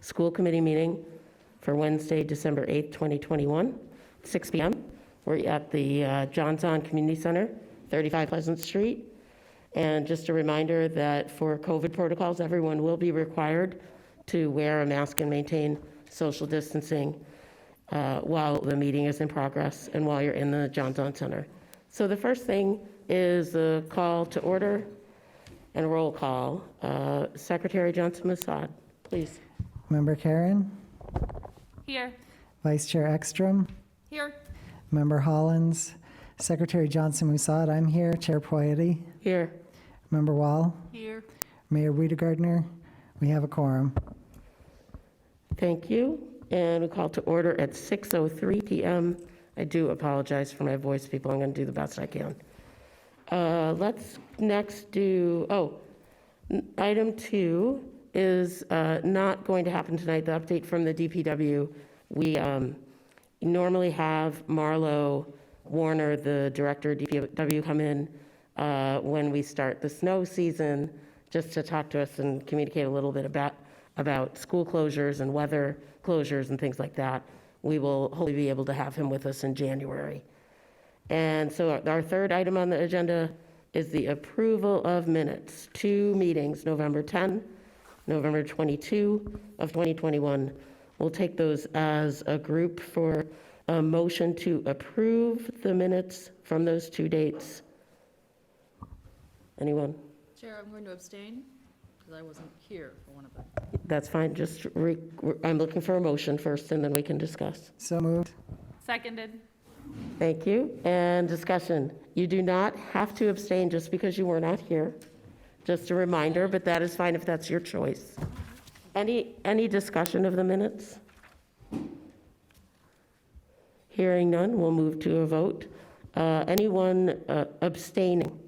School Committee meeting for Wednesday, December 8th, 2021, 6 p.m. We're at the John Zon Community Center, 35 Pleasant Street. And just a reminder that for COVID protocols, everyone will be required to wear a mask and maintain social distancing while the meeting is in progress and while you're in the John Zon Center. So the first thing is the call to order and roll call. Secretary Johnson Musad, please. Member Karen? Here. Vice Chair Ekstrom? Here. Member Hollins? Secretary Johnson Musad, I'm here. Chair Poyeti? Here. Member Wall? Here. Mayor Wiedegardner? We have a quorum. Thank you. And we call to order at 6:03 p.m. I do apologize for my voice, people. I'm going to do the best I can. Let's next do, item 2 is not going to happen tonight. The update from the DPW. We normally have Marlo Warner, the director of DPW, come in when we start the snow season, just to talk to us and communicate a little bit about school closures and weather closures and things like that. We will hopefully be able to have him with us in January. And so our third item on the agenda is the approval of minutes. 2 meetings, November 10, November 22 of 2021. We'll take those as a group for a motion to approve the minutes from those 2 dates. Anyone? Chair, I'm going to abstain because I wasn't here for one of them. That's fine. Just I'm looking for a motion first, and then we can discuss. So moved. Seconded. Thank you. And discussion. You do not have to abstain just because you were not here. Just a reminder, but that is fine if that's your choice. Any discussion of the minutes? Hearing none, we'll move to a vote. Anyone abstaining?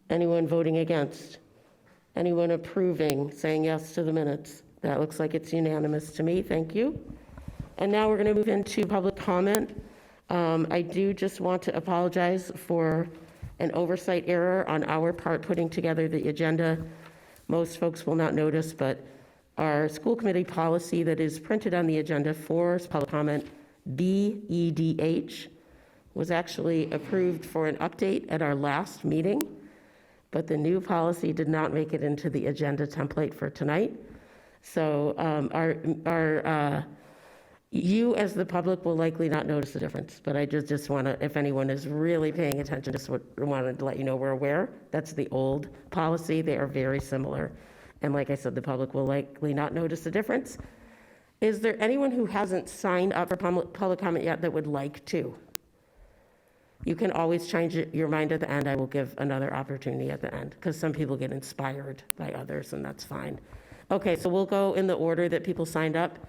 Anyone voting against? Anyone approving, saying yes to the minutes? That looks like it's unanimous to me. Thank you. And now we're going to move into public comment. I do just want to apologize for an oversight error on our part putting together the agenda. Most folks will not notice, but our school committee policy that is printed on the agenda for public comment, BEDH, was actually approved for an update at our last meeting, but the new policy did not make it into the agenda template for tonight. So you as the public will likely not notice the difference, but I just want to, if anyone is really paying attention, just wanted to let you know we're aware. That's the old policy. They are very similar. And like I said, the public will likely not notice the difference. Is there anyone who hasn't signed up for public comment yet that would like to? You can always change your mind at the end. I will give another opportunity at the end because some people get inspired by others, and that's fine. Okay, so we'll go in the order that people signed up.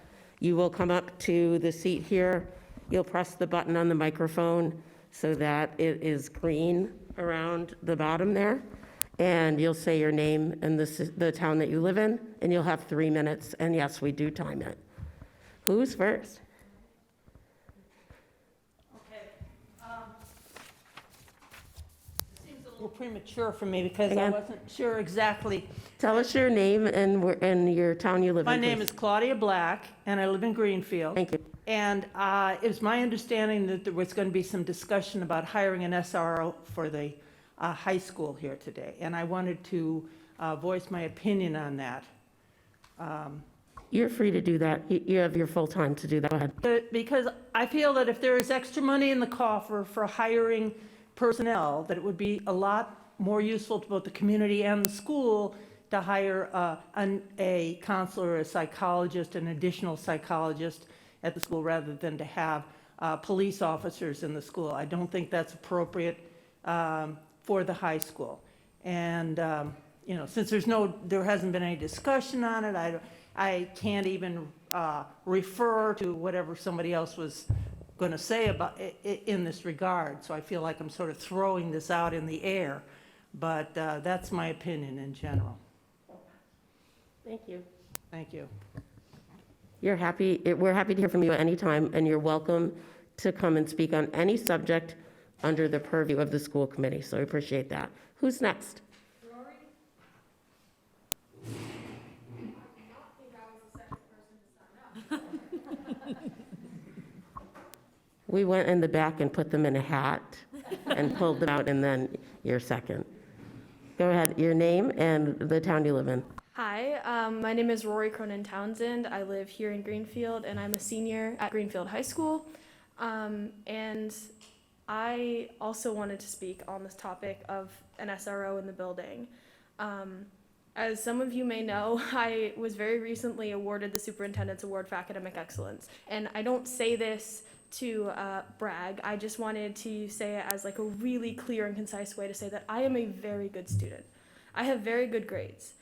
You will come up to the seat here. You'll press the button on the microphone so that it is green around the bottom there. And you'll say your name and the town that you live in, and you'll have 3 minutes. And yes, we do time it. Who's first? Seems a little premature for me because I wasn't sure exactly. Tell us your name and your town you live in. My name is Claudia Black, and I live in Greenfield. Thank you. And it was my understanding that there was going to be some discussion about hiring an SRO for the high school here today. And I wanted to voice my opinion on that. You're free to do that. You have your full time to do that. Go ahead. Because I feel that if there is extra money in the coffer for hiring personnel, that it would be a lot more useful to both the community and the school to hire a counselor, a psychologist, an additional psychologist at the school rather than to have police officers in the school. I don't think that's appropriate for the high school. And, since there hasn't been any discussion on it, I can't even refer to whatever somebody else was going to say about it in this regard. So I feel like I'm sort of throwing this out in the air, but that's my opinion in general. Thank you. Thank you. We're happy to hear from you at any time, and you're welcome to come and speak on any subject under the purview of the school committee. So I appreciate that. Who's next? Rory? I do not think I was We went in the back and put them in a hat and pulled them out, and then you're second. Go ahead, your name and the town you live in. Hi, my name is Rory Cronin Townsend. I live here in Greenfield, and I'm a senior at Greenfield High School. And I also wanted to speak on this topic of an SRO in the building. As some of you may know, I was very recently awarded the Superintendent's Award for Academic Excellence. And I don't say this to brag. I just wanted to say it as like a really clear and concise way to say that I am a very good student. I have very good grades.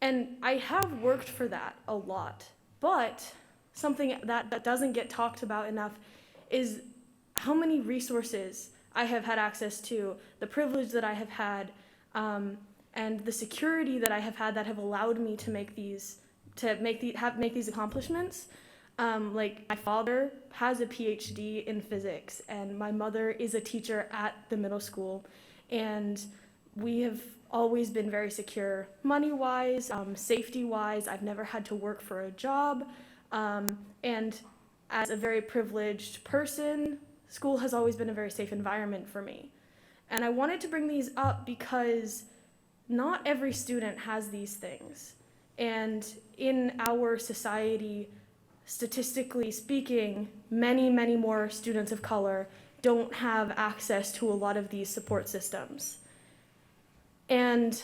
And I have worked for that a lot. But something that doesn't get talked about enough is how many resources I have had access to, the privilege that I have had, and the security that I have had that have allowed me to make these accomplishments. Like my father has a PhD in physics, and my mother is a teacher at the middle school, and we have always been very secure money-wise, safety-wise. I've never had to work for a job, and as a very privileged person, school has always been a very safe environment for me. And I wanted to bring these up because not every student has these things. And in our society, statistically speaking, many, many more students of color don't have access to a lot of these support systems. And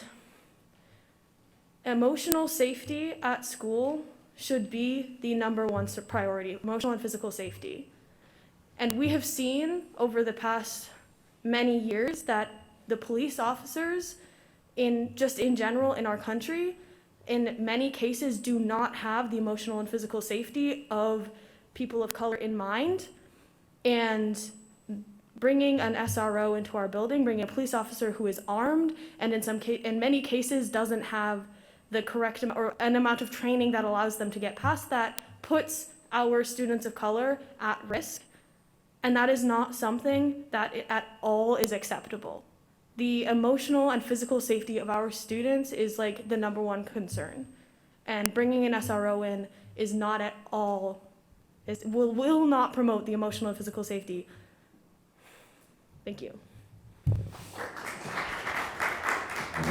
emotional safety at school should be the number1 priority, emotional and physical safety. And we have seen over the past many years that the police officers in general in our country, in many cases, do not have the emotional and physical safety of people of color in mind. And bringing an SRO into our building, bringing a police officer who is armed and in many cases doesn't have the correct or an amount of training that allows them to get past that, puts our students of color at risk. And that is not something that at all is acceptable. The emotional and physical safety of our students is like the #1 concern. And bringing an SRO in is not at all, will not promote the emotional and physical safety. Thank you.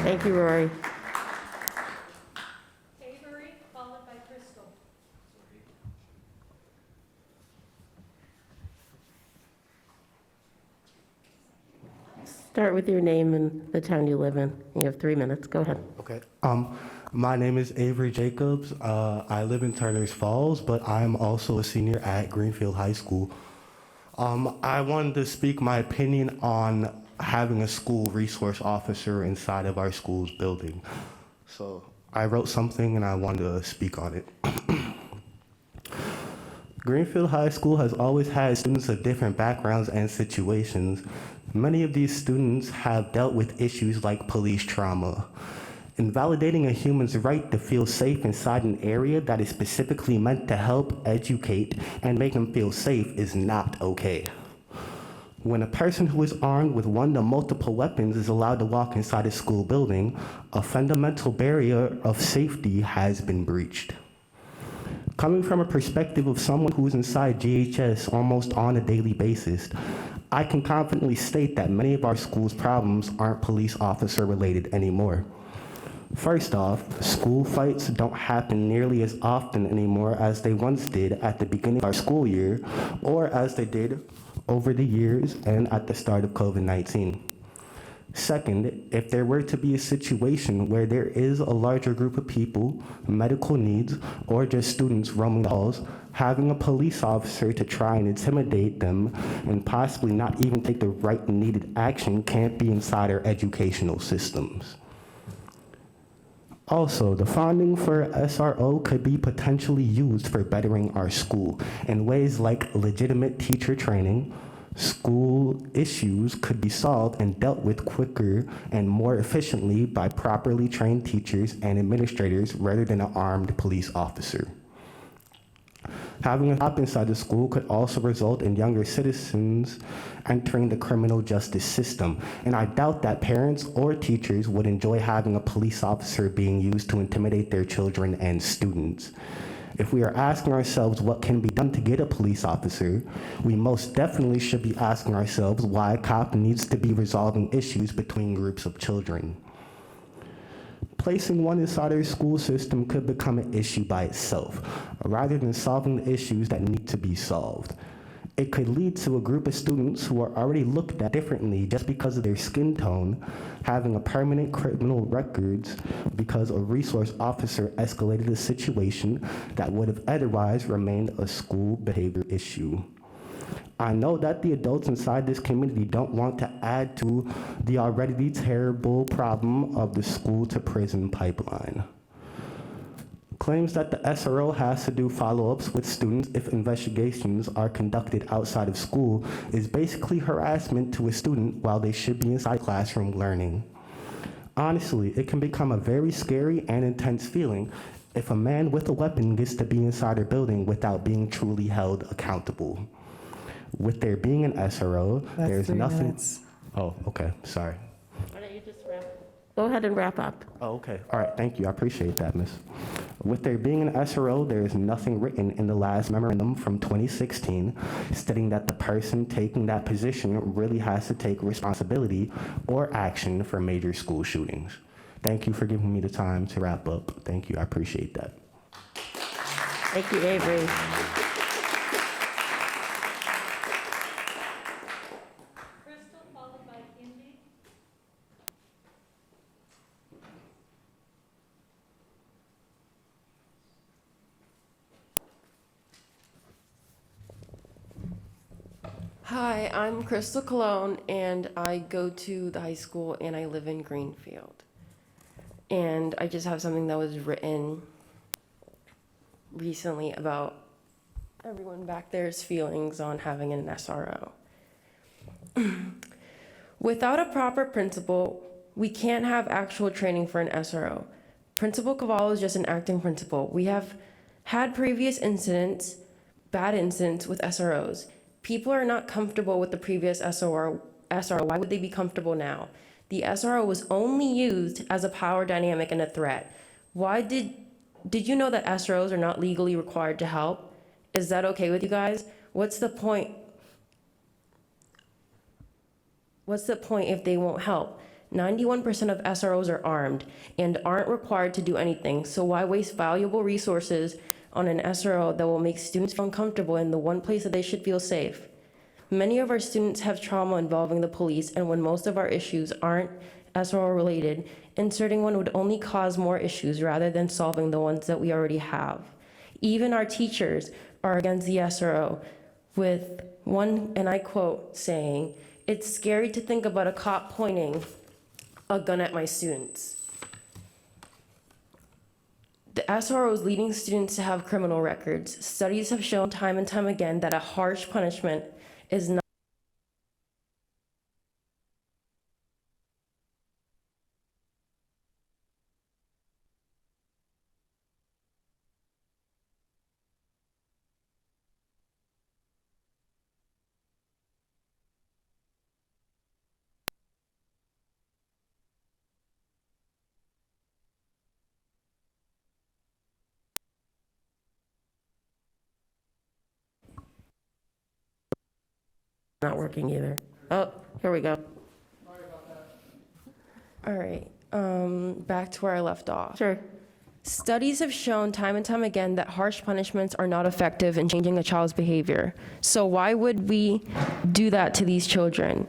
Thank you, Rory. Avery, followed by Crystal. Start with your name and the town you live in. You have 3 minutes. Go ahead. Okay. My name is Avery Jacobs. I live in Turners Falls, but I'm also a senior at Greenfield High School. I wanted to speak my opinion on having a school resource officer inside of our school's building. So I wrote something and I wanted to speak on it. Greenfield High School has always had students of different backgrounds and situations. Many of these students have dealt with issues like police trauma. Invalidating a human's right to feel safe inside an area that is specifically meant to help, educate, and make them feel safe is not okay. When a person who is armed with 1 to multiple weapons is allowed to walk inside a school building, a fundamental barrier of safety has been breached. Coming from a perspective of someone who is inside GHS almost on a daily basis, I can confidently state that many of our school's problems aren't police officer related anymore. First off, school fights don't happen nearly as often anymore as they once did at the beginning of our school year, or as they did over the years and at the start of COVID-19. Second, if there were to be a situation where there is a larger group of people, medical needs, or just students roaming the halls, having a police officer to try and intimidate them and possibly not even take the right and needed action can't be inside our educational systems. Also, the funding for SRO could be potentially used for bettering our school in ways like legitimate teacher training. School issues could be solved and dealt with quicker and more efficiently by properly trained teachers and administrators rather than an armed police officer. Having a cop inside the school could also result in younger citizens entering the criminal justice system, and I doubt that parents or teachers would enjoy having a police officer being used to intimidate their children and students. If we are asking ourselves what can be done to get a police officer, we most definitely should be asking ourselves why a cop needs to be resolving issues between groups of children. Placing one inside our school system could become an issue by itself, rather than solving the issues that need to be solved. It could lead to a group of students who are already looked at differently just because of their skin tone, having a permanent criminal records because a resource officer escalated a situation that would have otherwise remained a school behavior issue. I know that the adults inside this community don't want to add to the already terrible problem of the school to prison pipeline. Claims that the SRO has to do follow-ups with students if investigations are conducted outside of school is basically harassment to a student while they should be inside the classroom learning. Honestly, it can become a very scary and intense feeling if a man with a weapon gets to be inside a building without being truly held accountable. With there being an SRO, That's there's 3 nothing. minutes. Oh, okay, sorry. Why don't you just go ahead and wrap up. Oh, okay. All right, thank you. I appreciate that, miss. With there being an SRO, there is nothing written in the last memorandum from 2016 stating that the person taking that position really has to take responsibility or action for major school shootings. Thank you for giving me the time to wrap up. Thank you. I appreciate that. Thank you, Avery. Crystal, followed by Indy. Hi, I'm Crystal Cologne, and I go to the high school, and I live in Greenfield. And I just have something that was written recently about everyone back there's feelings on having an SRO. Without a proper principal, we can't have actual training for an SRO. Principal Cavallo is just an acting principal. We have had previous incidents, bad incidents with SROs. People are not comfortable with the previous SRO. Why would they be comfortable now? The SRO was only used as a power dynamic and a threat. Why did you know that SROs are not legally required to help? Is that okay with you guys? What's the point? What's the point if they won't help? 91% of SROs are armed and aren't required to do anything, so why waste valuable resources on an SRO that will make students feel uncomfortable in the one place that they should feel safe? Many of our students have trauma involving the police, and when most of our issues aren't SRO related, inserting one would only cause more issues rather than solving the ones that we already have. Even our teachers are against the SRO, with one, and I quote, saying, "It's scary to think about a cop pointing a gun at my students." The SRO is leading students to have criminal records. Studies have shown time and time again that a harsh punishment is Not working either. Oh, here we go. All right, back to where I left off. Sure. Studies have shown time and time again that harsh punishments are not effective in changing a child's behavior. So why would we do that to these children?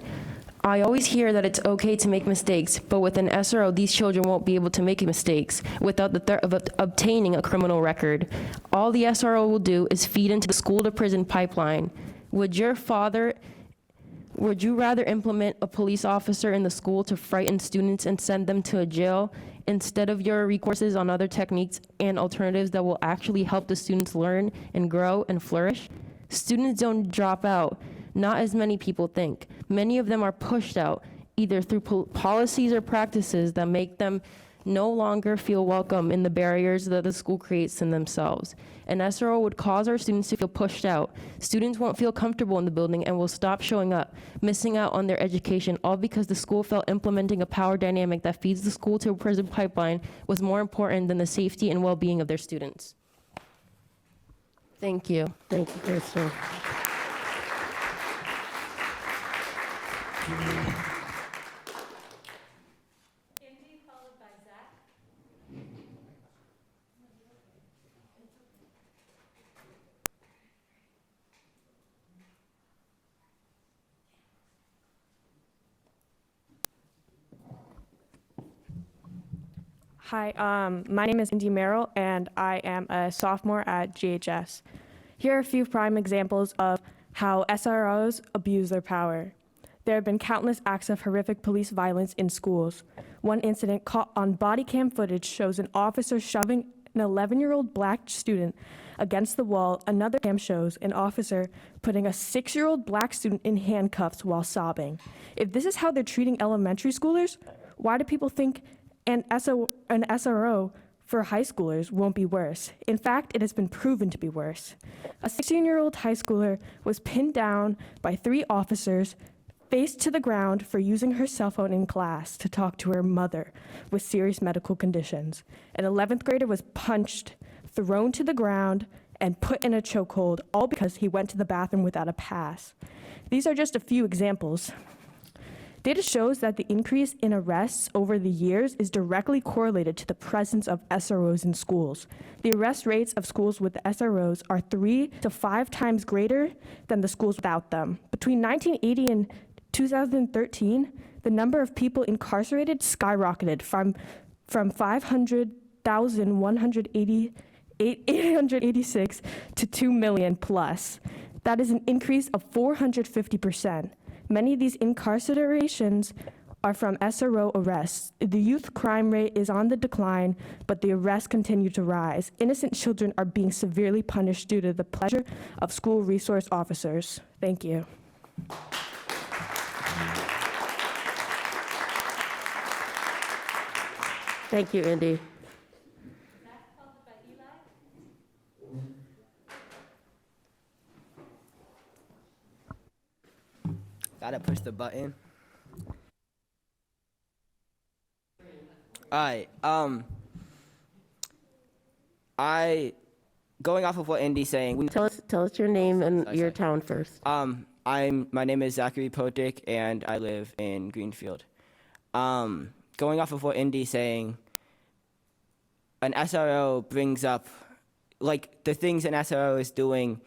I always hear that it's okay to make mistakes, but with an SRO, these children won't be able to make mistakes without the threat of obtaining a criminal record. All the SRO will do is feed into the school to prison pipeline. Would you rather implement a police officer in the school to frighten students and send them to a jail instead of your recourses on other techniques and alternatives that will actually help the students learn and grow and flourish? Students don't drop out, not as many people think. Many of them are pushed out, either through policies or practices that make them no longer feel welcome in the barriers that the school creates in themselves. An SRO would cause our students to feel pushed out. Students won't feel comfortable in the building and will stop showing up, missing out on their education, all because the school felt implementing a power dynamic that feeds the school to a prison pipeline was more important than the safety and well-being of their students. Thank you. Thank you, Crystal. Hi, my name is Indy Merrill, and I am a sophomore at GHS. Here are a few prime examples of how SROs abuse their power. There have been countless acts of horrific police violence in schools. One incident caught on body cam footage shows an officer shoving an 11-year-old black student against the wall. Another cam shows an officer putting a 6-year-old black student in handcuffs while sobbing. If this is how they're treating elementary schoolers, why do people think an SRO for high schoolers won't be worse? In fact, it has been proven to be worse. A 16-year-old high schooler was pinned down by 3 officers, face to the ground for using her cell phone in class to talk to her mother with serious medical conditions. An 11th grader was punched, thrown to the ground, and put in a chokehold, all because he went to the bathroom without a pass. These are just a few examples. Data shows that the increase in arrests over the years is directly correlated to the presence of SROs in schools. The arrest rates of schools with SROs are 3 to 5 times greater than the schools without them. Between 1980 and 2013, the number of people incarcerated skyrocketed from 500,886 to 2 million plus. That is an increase of 450%. Many of these incarcerations are from SRO arrests. The youth crime rate is on the decline, but the arrests continue to rise. Innocent children are being severely punished due to the pleasure of school resource officers. Thank you. Thank you, Indy. Gotta push the button. Alright, going off of what Indy's saying, Tell us your name and your town first. my name is Zachary Potik, and I live in Greenfield. Going off of what Indy's saying, an SRO brings up, like, the things an SRO is doing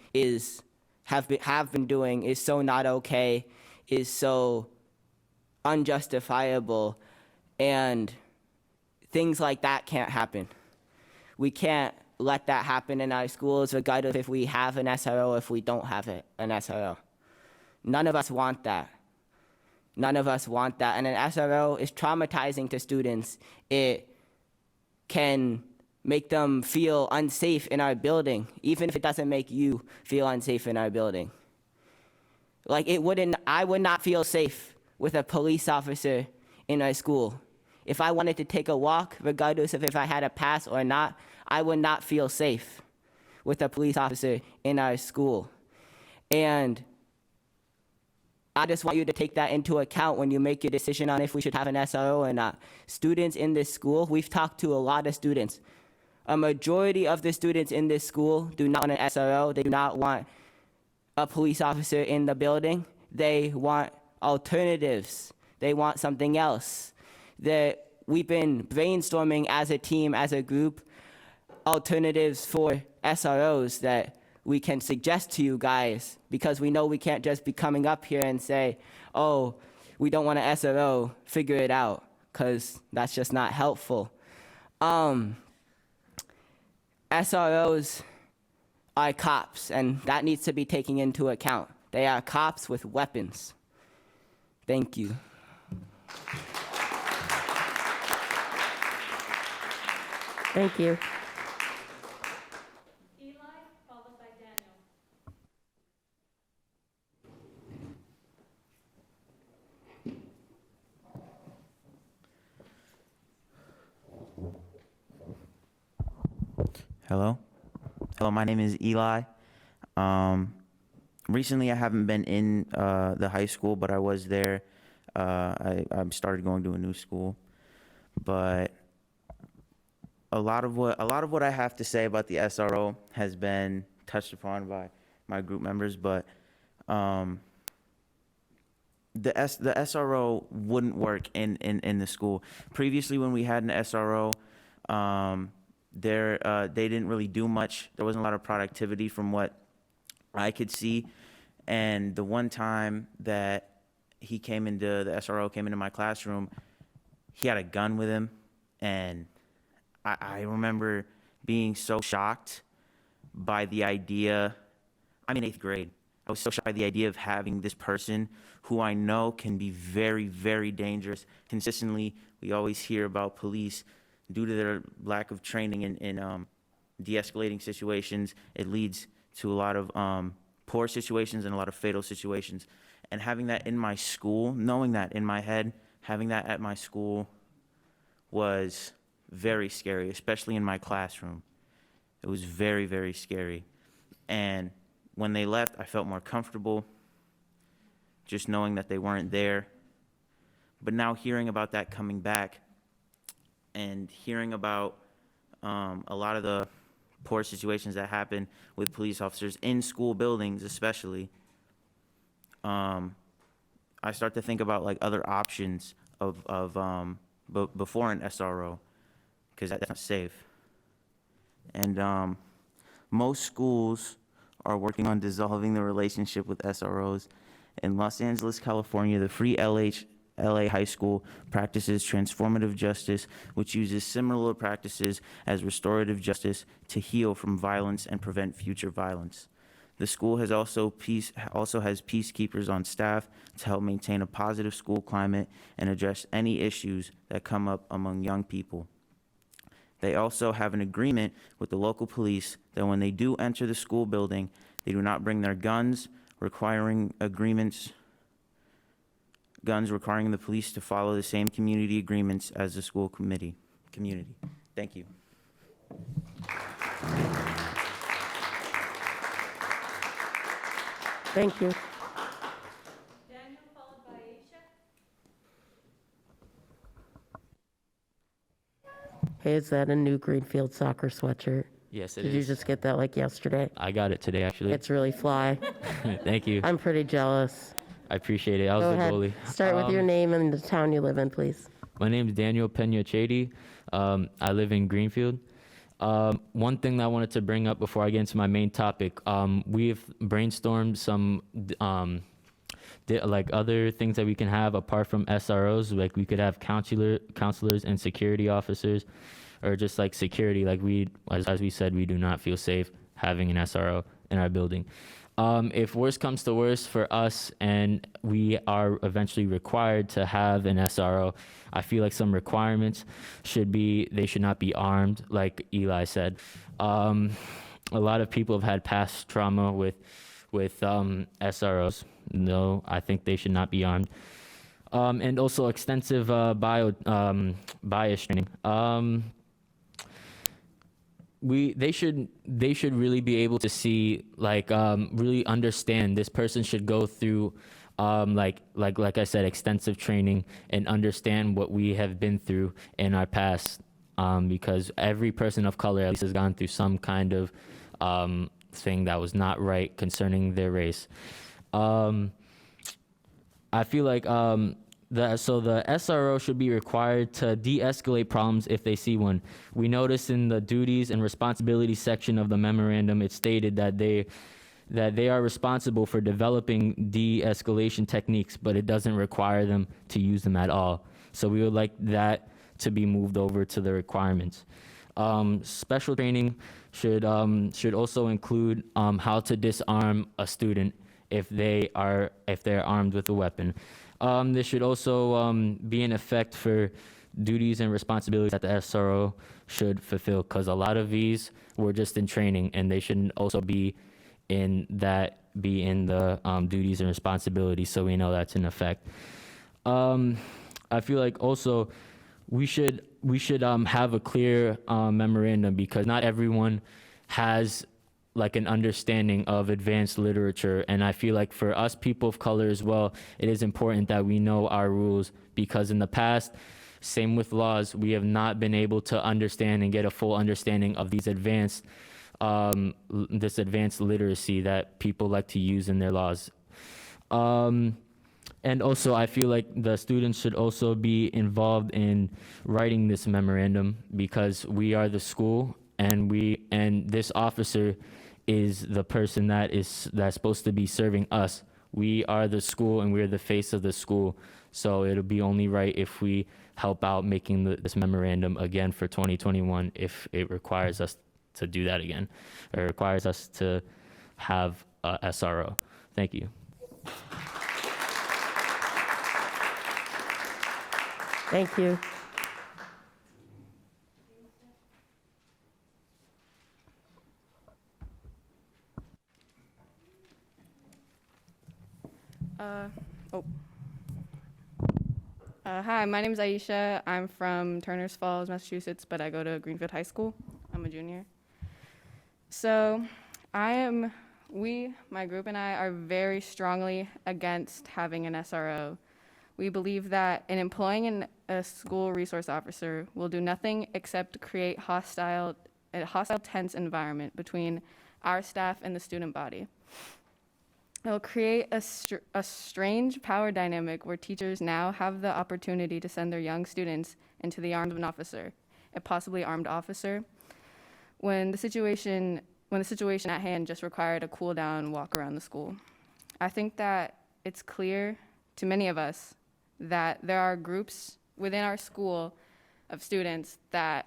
have been doing is so not okay, is so unjustifiable, and things like that can't happen. We can't let that happen in our schools, regardless if we have an SRO or if we don't have an SRO. None of us want that. None of us want that. And an SRO is traumatizing to students. It can make them feel unsafe in our building, even if it doesn't make you feel unsafe in our building. Like, I would not feel safe with a police officer in our school. If I wanted to take a walk, regardless of if I had a pass or not, I would not feel safe with a police officer in our school. And I just want you to take that into account when you make your decision on if we should have an SRO or not. Students in this school, we've talked to a lot of students. A majority of the students in this school do not want an SRO. They do not want a police officer in the building. They want alternatives. They want something else. We've been brainstorming as a team, as a group, alternatives for SROs that we can suggest to you guys, because we know we can't just be coming up here and say, oh, we don't want an SRO, figure it out, because that's just not helpful. SROs are cops, and that needs to be taken into account. They are cops with weapons. Thank you. Thank you. Eli, followed by Daniel. Hello, my name is Eli. Recently, I haven't been in the high school, but I was there. I started going to a new school, but a lot of what I have to say about the SRO has been touched upon by my group members, but the SRO wouldn't work in the school. Previously, when we had an SRO, they didn't really do much. There wasn't a lot of productivity from what I could see. And the one time that the SRO came into my classroom, he had a gun with him, and I remember being so shocked by the idea. I'm in 8th grade. I was so shocked by the idea of having this person who I know can be very, very dangerous. Consistently, we always hear about police, due to their lack of training in de-escalating situations, it leads to a lot of poor situations and a lot of fatal situations. And having that in my school, knowing that in my head, having that at my school was very scary, especially in my classroom. It was very, very scary. And when they left, I felt more comfortable just knowing that they weren't there. But now hearing about that coming back and hearing about a lot of the poor situations that happen with police officers in school buildings especially, I start to think about like other options before an SRO, because that's not safe. And most schools are working on dissolving the relationship with SROs. In Los Angeles, California, the Free LA High School practices transformative justice, which uses similar practices as restorative justice to heal from violence and prevent future violence. The school has also has peacekeepers on staff to help maintain a positive school climate and address any issues that come up among young people. They also have an agreement with the local police that when they do enter the school building, they do not bring their guns, requiring the police to follow the same community agreements as the school community. Thank you. Thank you. Daniel, followed by Aisha. Hey, is that a new Greenfield soccer sweatshirt? Yes, it Did is. you just get that like yesterday? I got it today, actually. It's really fly. Thank you. I'm pretty jealous. I appreciate it. I was Go the ahead. goalie. Start with your name and the town you live in, please. My name is Daniel Pena Chady. I live in Greenfield. One thing that I wanted to bring up before I get into my main topic, we've brainstormed some like other things that we can have apart from SROs. Like we could have counselors and security officers, or just like security. Like as we said, we do not feel safe having an SRO in our building. If worst comes to worst for us and we are eventually required to have an SRO, I feel like some requirements should be, they should not be armed, like Eli said. A lot of people have had past trauma with SROs. No, I think they should not be armed. And also extensive bias training. They should really be able to see, like, really understand this person should go through like I said, extensive training and understand what we have been through in our past, because every person of color at least has gone through some kind of thing that was not right concerning their race. I feel like the SRO should be required to de-escalate problems if they see one. We noticed in the duties and responsibilities section of the memorandum, it stated that they are responsible for developing de-escalation techniques, but it doesn't require them to use them at all. So we would like that to be moved over to the requirements. Special training should also include how to disarm a student if they're armed with a weapon. This should also be in effect for duties and responsibilities that the SRO should fulfill, because a lot of these were just in training, and they shouldn't also be in the duties and responsibilities, so we know that's in effect. I feel like also we should have a clear memorandum, because not everyone has like an understanding of advanced literature, and I feel like for us people of color as well, it is important that we know our rules, because in the past, same with laws, we have not been able to understand and get a full understanding of these advanced this advanced literacy that people like to use in their laws. And also, I feel like the students should also be involved in writing this memorandum, because we are the school, and this officer is the person that's supposed to be serving us. We are the school, and we're the face of the school. So it'll be only right if we help out making this memorandum again for 2021, if it requires us to do that again, or requires us to have a SRO. Thank you. Thank you. Hi, my name is Aisha. I'm from Turners Falls, Massachusetts, but I go to Greenfield High School. I'm a junior. So my group and I are very strongly against having an SRO. We believe that in employing a school resource officer will do nothing except create a hostile, tense environment between our staff and the student body. It will create a strange power dynamic where teachers now have the opportunity to send their young students into the arms of an officer, a possibly armed officer, when the situation at hand just required a cool down walk around the school. I think that it's clear to many of us that there are groups within our school of students that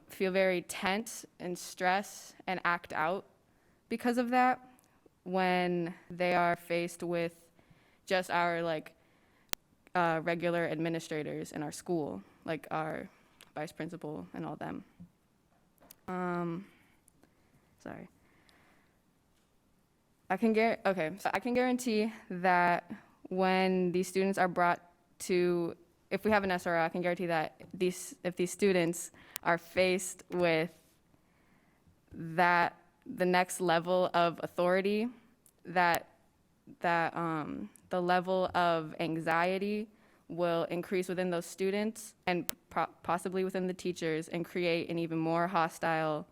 feel very tense and stress and act out because of that when they are faced with just our regular administrators in our school, like our vice principal and all them. Sorry. I can guarantee that when these students are brought to, if we have an SRO, I can guarantee that if these students are faced with the next level of authority, that the level of anxiety will increase within those students and possibly within the teachers, and create an even more hostile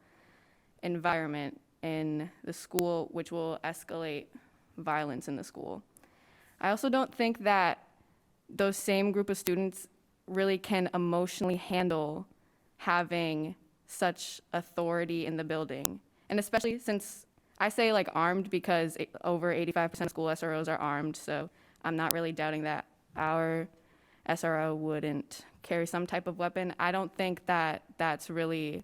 environment in the school, which will escalate violence in the school. I also don't think that those same group of students really can emotionally handle having such authority in the building. And especially since I say armed, because over 85% of school SROs are armed, so I'm not really doubting that our SRO wouldn't carry some type of weapon. I don't think that that's really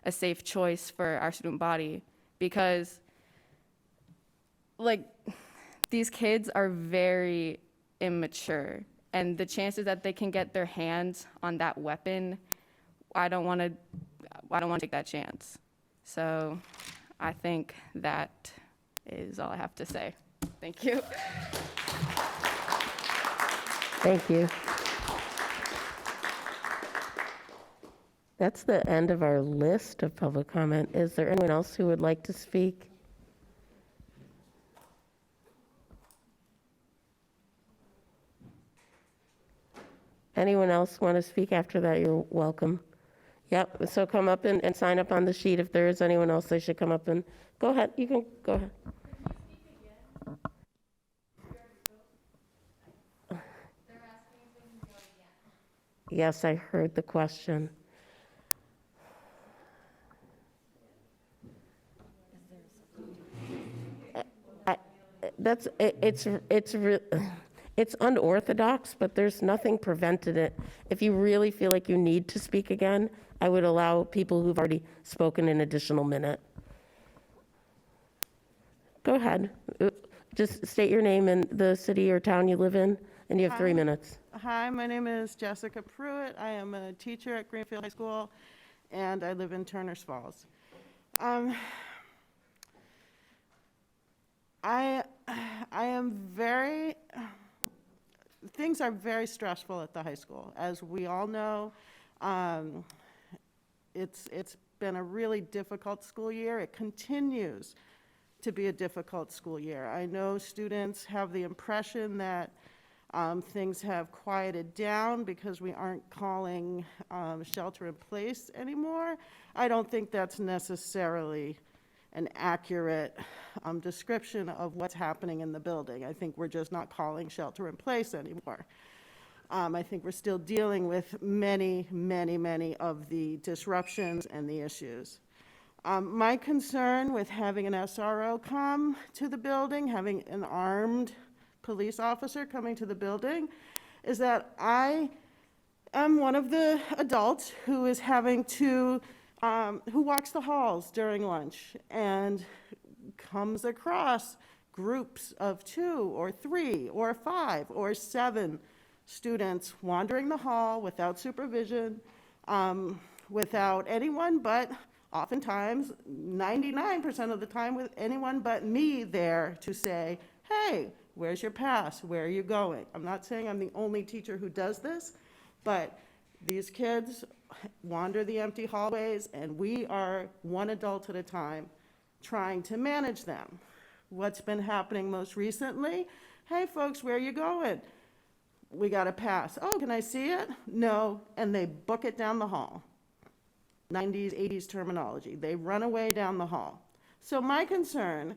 a safe choice for our student body, because these kids are very immature, and the chances that they can get their hands on that weapon, I don't want to take that chance. So I think that is all I have to say. Thank you. Thank you. That's the end of our list of public comment. Is there anyone else who would like to speak? Anyone else want to speak after that? You're welcome. Yep, so come up and sign up on the sheet. If there is anyone else, they should come up and go ahead. You can go ahead. Yes, I heard the question. It's unorthodox, but there's nothing preventing it. If you really feel like you need to speak again, I would allow people who've already spoken an additional minute. Go ahead. Just state your name and the city or town you live in, and you have 3 minutes. Hi, my name is Jessica Pruitt. I am a teacher at Greenfield High School, and I live in Turners Falls. Things are very stressful at the high school. As we all know, it's been a really difficult school year. It continues to be a difficult school year. I know students have the impression that Things have quieted down because we aren't calling shelter in place anymore. I don't think that's necessarily an accurate description of what's happening in the building. I think we're just not calling shelter in place anymore. I think we're still dealing with many, many, many of the disruptions and the issues. My concern with having an SRO come to the building, having an armed police officer coming to the building, is that I am one of the adults who is having to, who walks the halls during lunch and comes across groups of 2 or 3 or 5 or 7 students wandering the hall without supervision, without anyone but, oftentimes, 99% of the time, with anyone but me there to say, hey, where's your pass? Where are you going? I'm not saying I'm the only teacher who does this, but these kids wander the empty hallways, and we are one adult at a time trying to manage them. What's been happening most recently? Hey, folks, where are you going? We got a pass. Oh, can I see it? No, and they book it down the hall. 90s, 80s terminology. They run away down the hall. So my concern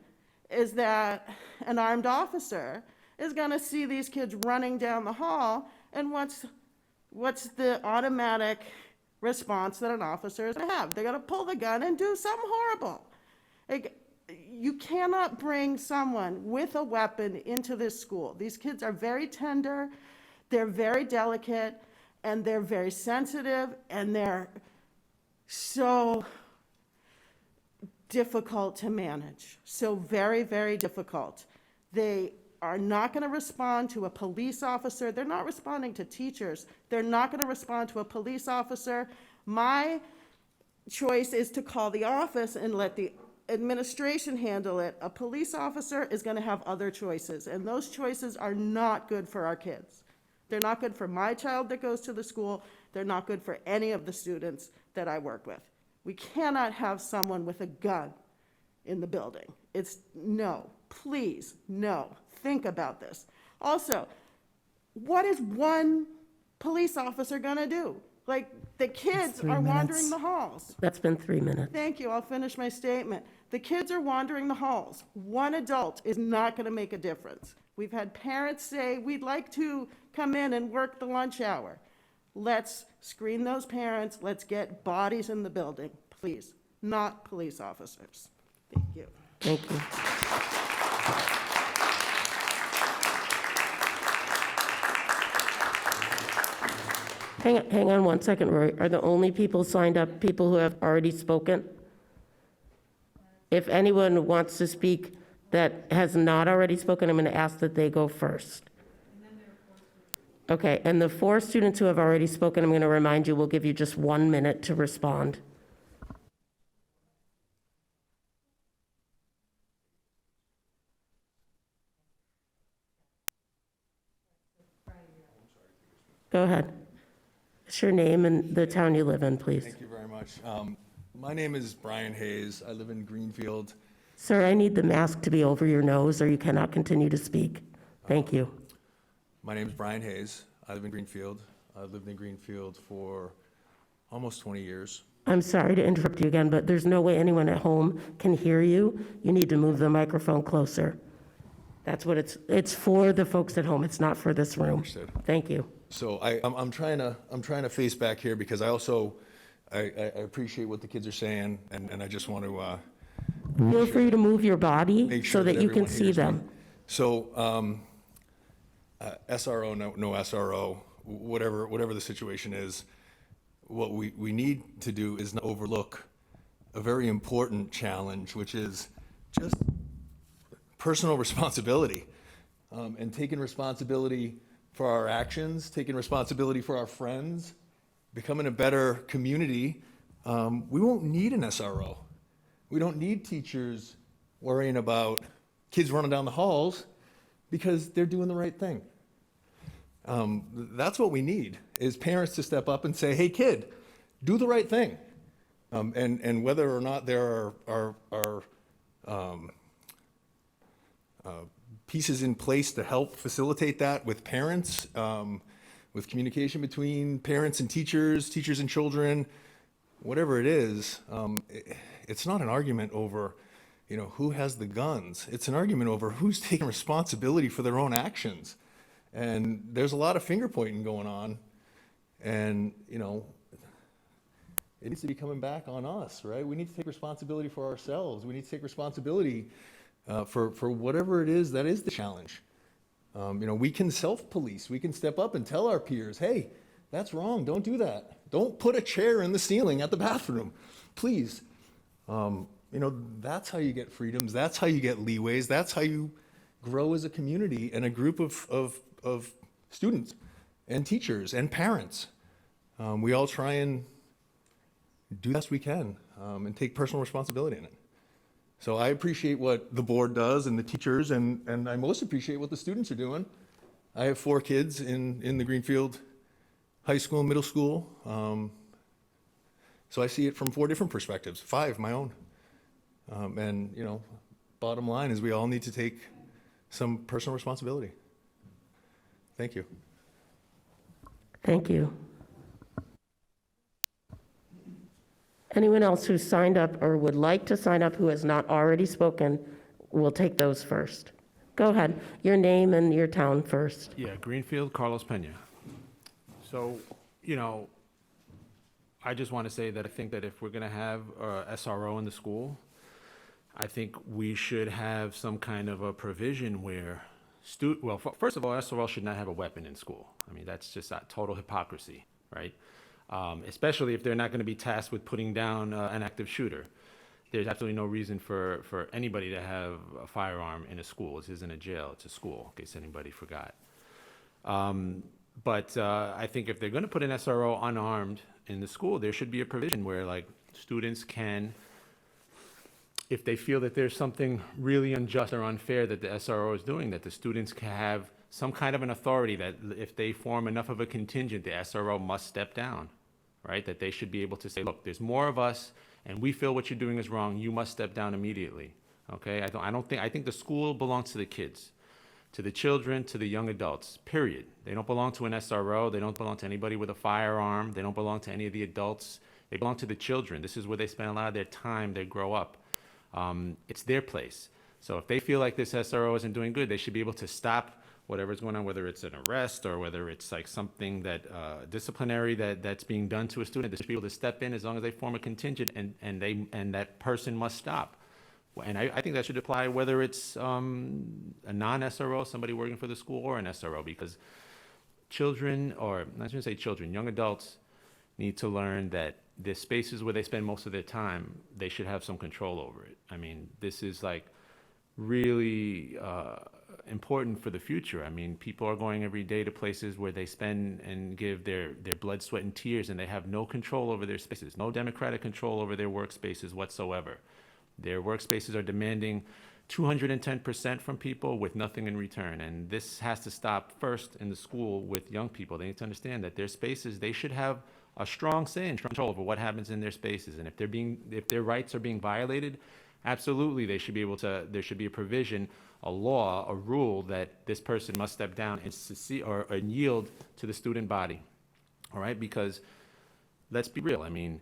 is that an armed officer is going to see these kids running down the hall, and what's the automatic response that an officer is going to have? They're going to pull the gun and do something horrible. Like, you cannot bring someone with a weapon into this school. These kids are very tender, they're very delicate, and they're very sensitive, and they're so difficult to manage. So very, very difficult. They are not going to respond to a police officer. They're not responding to teachers. They're not going to respond to a police officer. My choice is to call the office and let the administration handle it. A police officer is going to have other choices, and those choices are not good for our kids. They're not good for my child that goes to the school. They're not good for any of the students that I work with. We cannot have someone with a gun in the building. It's no, please, no. Think about this. Also, what is one police officer gonna do? Like, the kids are wandering the halls. That's been 3 minutes. Thank you, I'll finish my statement. The kids are wandering the halls. One adult is not gonna make a difference. We've had parents say, we'd like to come in and work the lunch hour. Let's screen those parents. Let's get bodies in the building, please, not police officers. Thank you. Thank you. Hang on 1 second, Rory. Are the only people signed up people who have already spoken? If anyone wants to speak that has not already spoken, I'm going to ask that they go first. Okay, and the 4 students who have already spoken, I'm going to remind you, we'll give you just 1 minute to respond. Go ahead. What's your name and the town you live in, please? Thank you very much. My name is Brian Hayes. I live in Greenfield. Sir, I need the mask to be over your nose or you cannot continue to speak. Thank you. My name is Brian Hayes. I live in Greenfield. I've lived in Greenfield for almost 20 years. I'm sorry to interrupt you again, but there's no way anyone at home can hear you. You need to move the microphone closer. That's what it's for the folks at home. It's not for this room. Understood. Thank you. So I'm trying to face back here because I also I appreciate what the kids are saying, and I just want to Feel free to move your body make sure so that you can everyone see hears me. them. So SRO, no SRO, whatever the situation is, what we need to do is not overlook a very important challenge, which is just personal responsibility, and taking responsibility for our actions, taking responsibility for our friends, becoming a better community. We won't need an SRO. We don't need teachers worrying about kids running down the halls because they're doing the right thing. That's what we need, is parents to step up and say, hey, kid, do the right thing. And whether or not there are pieces in place to help facilitate that with parents, with communication between parents and teachers, teachers and children, whatever it is. It's not an argument over, who has the guns. It's an argument over who's taking responsibility for their own actions. And there's a lot of finger pointing going on. And, it needs to be coming back on us, right? We need to take responsibility for ourselves. We need to take responsibility for whatever it is that is the challenge. We can self-police. We can step up and tell our peers, hey, that's wrong. Don't do that. Don't put a chair in the ceiling at the bathroom, please. That's how you get freedoms. That's how you get leeways. That's how you grow as a community and a group of students and teachers and parents. We all try and do the best we can and take personal responsibility in it. So I appreciate what the board does and the teachers, and I most appreciate what the students are doing. I have 4 kids in the Greenfield High School and Middle School. So I see it from 4 different perspectives, 5 my own. And bottom line is we all need to take some personal responsibility. Thank you. Thank you. Anyone else who signed up or would like to sign up who has not already spoken, we'll take those first. Go ahead. Your name and your town first. Yeah, Greenfield, Carlos Pena. So, I just want to say that I think that if we're going to have SRO in the school, I think we should have some kind of a provision where first of all, SRO should not have a weapon in school. I mean, that's just a total hypocrisy, right? Especially if they're not going to be tasked with putting down an active shooter. There's absolutely no reason for anybody to have a firearm in a school. This isn't a jail, it's a school, in case anybody forgot. But I think if they're going to put an SRO unarmed in the school, there should be a provision where students can, if they feel that there's something really unjust or unfair that the SRO is doing, that the students can have some kind of an authority that if they form enough of a contingent, the SRO must step down, right? That they should be able to say, look, there's more of us and we feel what you're doing is wrong. You must step down immediately, okay? I think the school belongs to the kids, to the children, to the young adults, period. They don't belong to an SRO. They don't belong to anybody with a firearm. They don't belong to any of the adults. They belong to the children. This is where they spend a lot of their time. They grow up. It's their place. So if they feel like this SRO isn't doing good, they should be able to stop whatever's going on, whether it's an arrest or whether it's something that disciplinary that's being done to a student. They should be able to step in as long as they form a contingent and that person must stop. And I think that should apply whether it's a non-SRO, somebody working for the school, or an SRO, because children, or I shouldn't say children, young adults need to learn that the spaces where they spend most of their time, they should have some control over it. I mean, this is really important for the future. I mean, people are going every day to places where they spend and give their blood, sweat, and tears, and they have no control over their spaces, no democratic control over their workspaces whatsoever. Their workspaces are demanding 210% from people with nothing in return, and this has to stop first in the school with young people. They need to understand that their spaces, they should have a strong say and control over what happens in their spaces, and if their rights are being violated, absolutely, there should be a provision, a law, a rule that this person must step down and yield to the student body, all right? Because let's be real. I mean,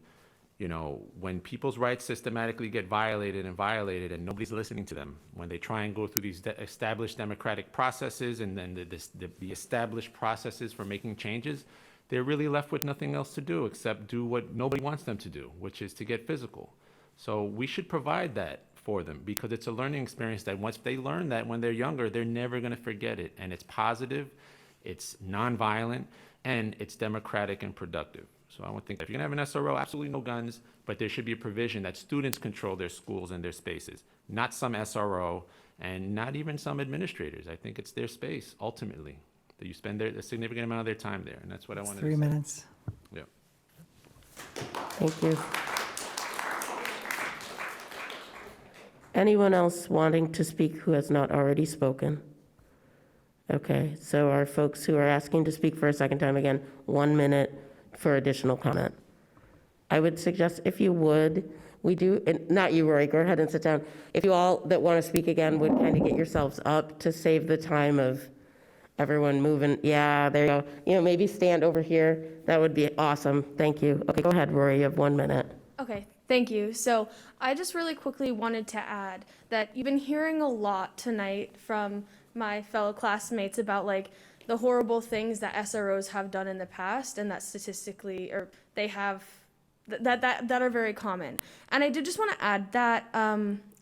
when people's rights systematically get violated and nobody's listening to them, when they try and go through these established democratic processes and then the established processes for making changes, they're really left with nothing else to do except do what nobody wants them to do, which is to get physical. So we should provide that for them because it's a learning experience that once they learn that when they're younger, they're never going to forget it. And it's positive, it's nonviolent, and it's democratic and productive. So I would think if you're going to have an SRO, absolutely no guns, but there should be a provision that students control their schools and their spaces, not some SRO and not even some administrators. I think it's their space, ultimately, that you spend a significant amount of their time there, and that's what I wanted to say. 3 minutes. Yeah. Thank you. Anyone else wanting to speak who has not already spoken? Okay, so our folks who are asking to speak for a second time, again, 1 minute for additional comment. I would suggest if you would, we do, and not you, Rory, go ahead and sit down. If you all that want to speak again would kind of get yourselves up to save the time of everyone moving. Yeah, there you go. You know, maybe stand over here. That would be awesome. Thank you. Okay, go ahead, Rory, you have 1 minute. Okay, thank you. So I just really quickly wanted to add that you've been hearing a lot tonight from my fellow classmates about like the horrible things that SROs have done in the past and that statistically, or they have, that are very common. And I did just want to add that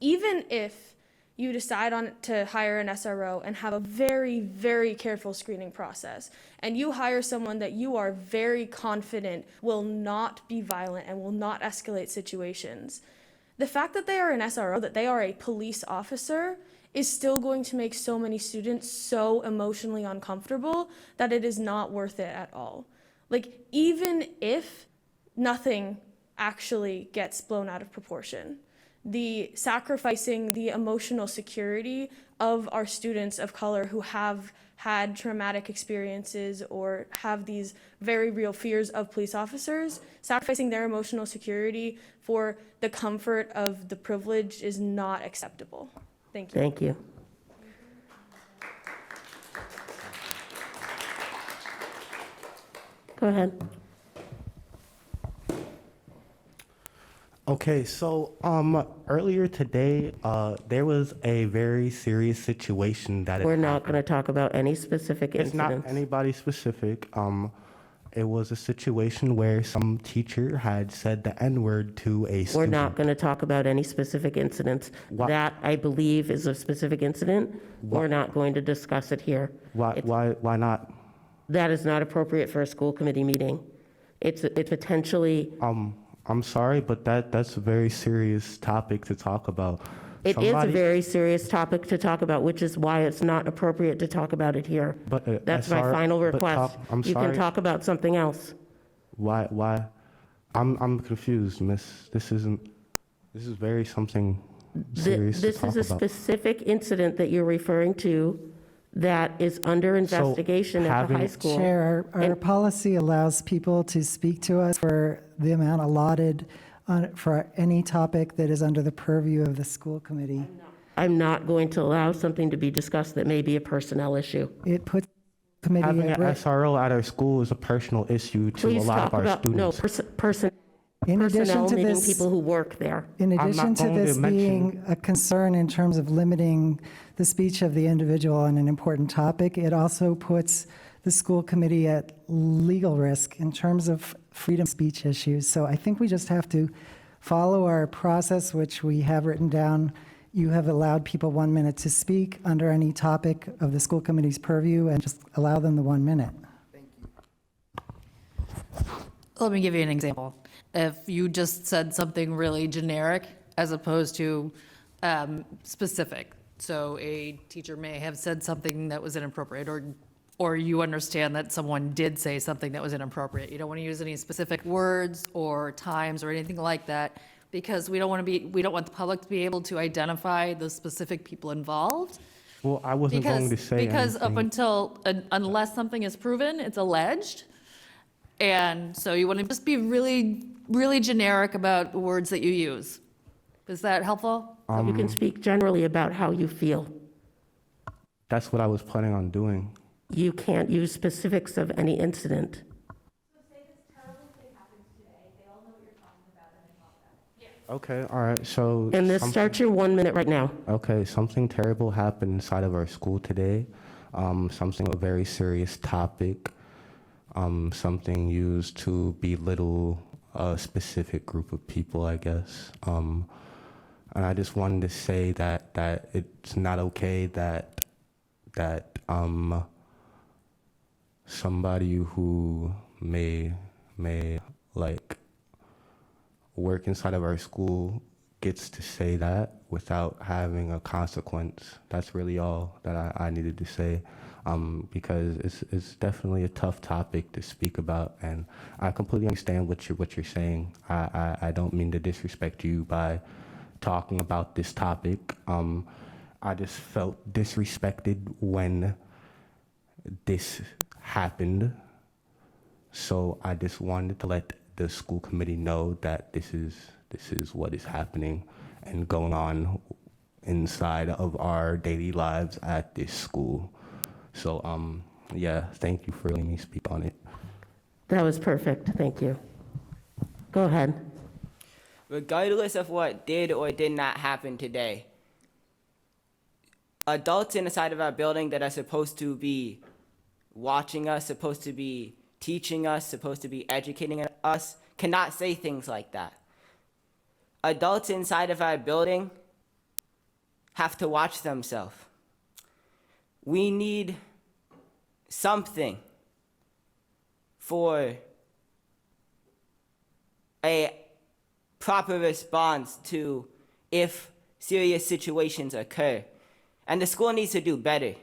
even if you decide on to hire an SRO and have a very, very careful screening process, and you hire someone that you are very confident will not be violent and will not escalate situations, the fact that they are an SRO, that they are a police officer, is still going to make so many students so emotionally uncomfortable that it is not worth it at all. Like, even if nothing actually gets blown out of proportion, the sacrificing the emotional security of our students of color who have had traumatic experiences or have these very real fears of police officers, sacrificing their emotional security for the comfort of the privilege is not acceptable. Thank you. Thank you. Go ahead. Okay, so earlier today, there was a very serious situation that We're not going to talk about any specific It's not incidents. anybody specific. It was a situation where some teacher had said the N-word to a We're student. not going to talk about any specific incidents. Why- That, I believe, is a specific incident. We're not going to discuss it here. Why not? That is not appropriate for a school committee meeting. It's potentially, I'm sorry, but that's a very serious topic to talk about. it is a Somebody- very serious topic to talk about, which is why it's not appropriate to talk about it here. But That's my final request. I'm You can sorry. talk about something else. Why? I'm confused, Miss. This is very something serious to This talk is a about. specific incident that you're referring to that is under investigation at the having- high school. Chair, our policy allows people to speak to us for the amount allotted for any topic that is under the purview of the school committee. I'm not going to allow something to be discussed that may be a personnel issue. It puts the committee Having at an risk. SRO at our school is a personal issue to a Please lot talk of our about, no, students. In addition personnel, to meaning this, people who work there. in I'm addition not to going to this mention- being a concern in terms of limiting the speech of the individual on an important topic, it also puts the school committee at legal risk in terms of freedom of speech issues. So I think we just have to follow our process, which we have written down. You have allowed people 1 minute to speak under any topic of the school committee's purview, and just allow them the 1 minute. Let me give you an example. If you just said something really generic as opposed to specific. So a teacher may have said something that was inappropriate, or you understand that someone did say something that was inappropriate. You don't want to use any specific words or times or anything like that, because we don't want the public to be able to identify the specific people involved. Well, I wasn't going to say Because up anything. until, unless something is proven, it's alleged. And so you want to just be really, really generic about the words that you use. Is that helpful? You can speak generally about how you feel. That's what I was planning on doing. You can't use specifics of any incident. Okay, all right, so. And this something- starts your 1 minute right now. Okay, something terrible happened inside of our school today. Something, a very serious topic. Something used to belittle a specific group of people, I guess. And I just wanted to say that it's not okay that somebody who may like work inside of our school gets to say that without having a consequence. That's really all that I needed to say, because it's definitely a tough topic to speak about, and I completely understand what you're saying. I don't mean to disrespect you by talking about this topic. I just felt disrespected when this happened, so I just wanted to let the school committee know that this is what is happening and going on inside of our daily lives at this school. So, yeah, thank you for letting me speak on it. That was perfect, thank you. Go ahead. Regardless of what did or did not happen today, adults inside of our building that are supposed to be watching us, supposed to be teaching us, supposed to be educating us, cannot say things like that. Adults inside of our building have to watch themselves. We need something for a proper response to if serious situations occur. And the school needs to do better.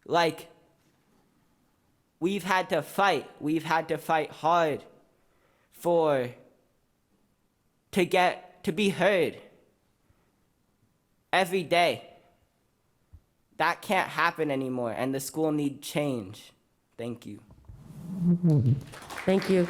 Like, we've had to fight hard to be heard every day. That can't happen anymore, and the school needs change. Thank you. Thank you.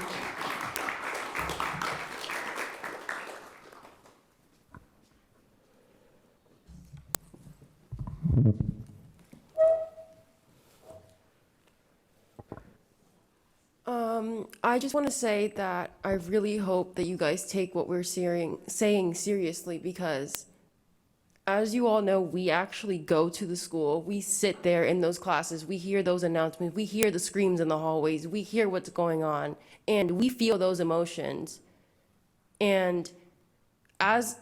I just want to say that I really hope that you guys take what we're saying seriously, because as you all know, we actually go to the school. We sit there in those classes. We hear those announcements. We hear the screams in the hallways. We hear what's going on, and we feel those emotions. And as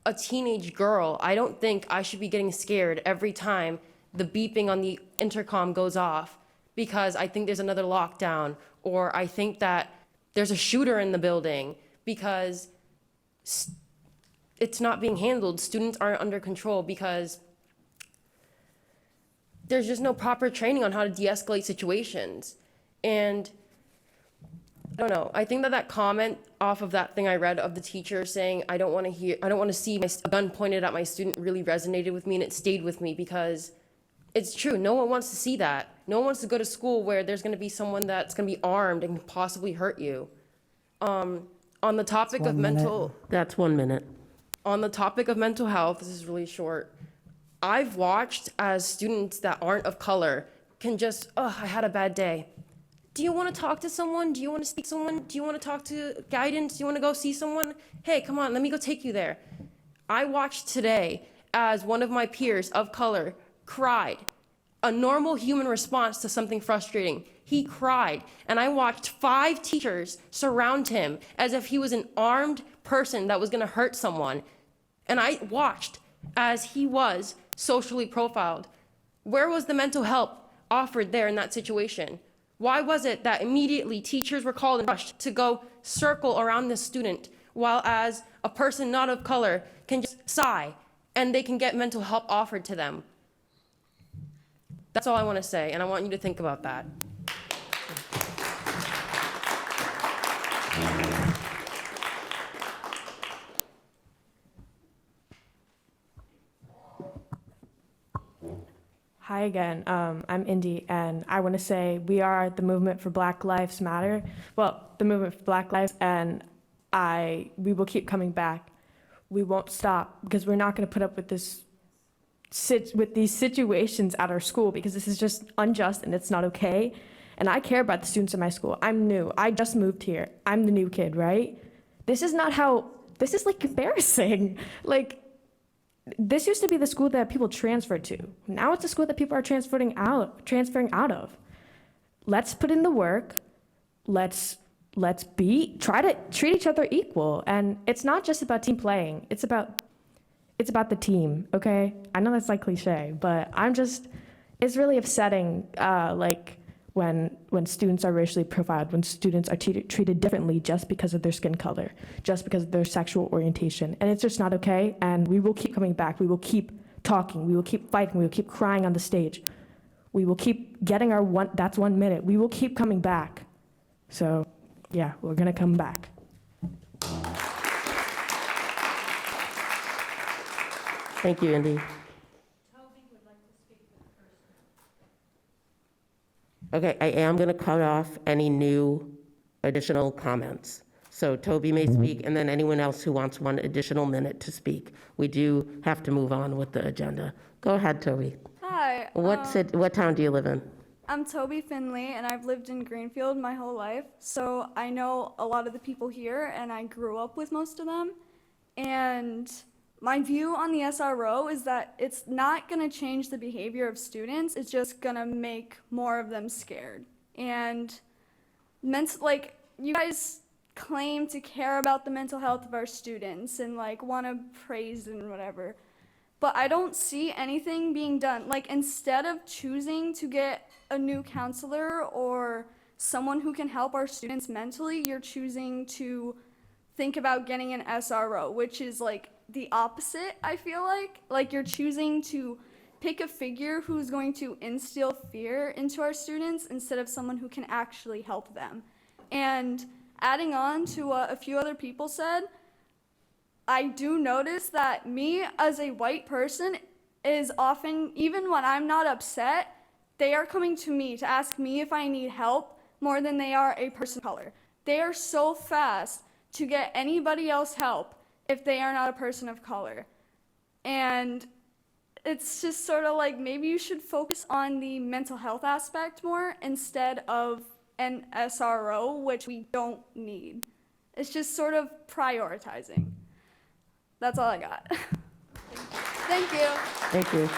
a teenage girl, I don't think I should be getting scared every time the beeping on the intercom goes off because I think there's another lockdown, or I think that there's a shooter in the building, because it's not being handled. Students aren't under control because there's just no proper training on how to de-escalate situations. And I don't know. I think that comment off of that thing I read of the teacher saying, I don't want to see a gun pointed at my student, really resonated with me, and it stayed with me because it's true. No one wants to see that. No one wants to go to school where there's going to be someone that's going to be armed and can possibly hurt you. On the topic of mental... That's 1 minute. On the topic of mental health, this is really short. I've watched as students that aren't of color can just, I had a bad day. Do you want to talk to someone? Do you want to speak to someone? Do you want to talk to guidance? Do you want to go see someone? Hey, come on, let me go take you there. I watched today as one of my peers of color cried. A normal human response to something frustrating. He cried, and I watched 5 teachers surround him as if he was an armed person that was going to hurt someone. And I watched as he was socially profiled. Where was the mental help offered there in that situation? Why was it that immediately teachers were called and rushed to go circle around this student, while as a person not of color can just sigh and they can get mental help offered to them? That's all I want to say, and I want you to think about that. Hi again, I'm Indy, and I want to say we are the movement for Black Lives Matter. Well, the movement for Black Lives, and we will keep coming back. We won't stop, because we're not going to put up with these situations at our school, because this is just unjust and it's not okay. And I care about the students in my school. I'm new. I just moved here. I'm the new kid, right? This is like embarrassing. Like, this used to be the school that people transferred to. Now it's a school that people are transferring out of. Let's put in the work. Let's try to treat each other equal. And it's not just about team playing. It's about the team, okay? I know that's like cliche, but it's really upsetting, like when students are racially profiled, when students are treated differently just because of their skin color, just because of their sexual orientation. And it's just not okay, and we will keep coming back. We will keep talking. We will keep fighting. We will keep crying on the stage. We will keep getting that's 1 minute. We will keep coming back. So, yeah, we're gonna come back. Thank you, Indy. Okay, I am going to cut off any new additional comments. So Toby may speak, and then anyone else who wants 1 additional minute to speak. We do have to move on with the agenda. Go ahead, Toby. Hi. What town do you live in? I'm Toby Finley, and I've lived in Greenfield my whole life. So I know a lot of the people here, and I grew up with most of them. And my view on the SRO is that it's not going to change the behavior of students. It's just going to make more of them scared. And you guys claim to care about the mental health of our students and want to praise and whatever. But I don't see anything being done. Instead of choosing to get a new counselor or someone who can help our students mentally, you're choosing to think about getting an SRO, which is the opposite, I feel like. You're choosing to pick a figure who's going to instill fear into our students instead of someone who can actually help them. And adding on to what a few other people said, I do notice that me as a white person is often, even when I'm not upset, they are coming to me to ask me if I need help more than they are a person of color. They are so fast to get anybody else help if they are not a person of color. And it's just sort of maybe you should focus on the mental health aspect more instead of an SRO, which we don't need. It's just sort of prioritizing. That's all I got. Thank you. Thank you.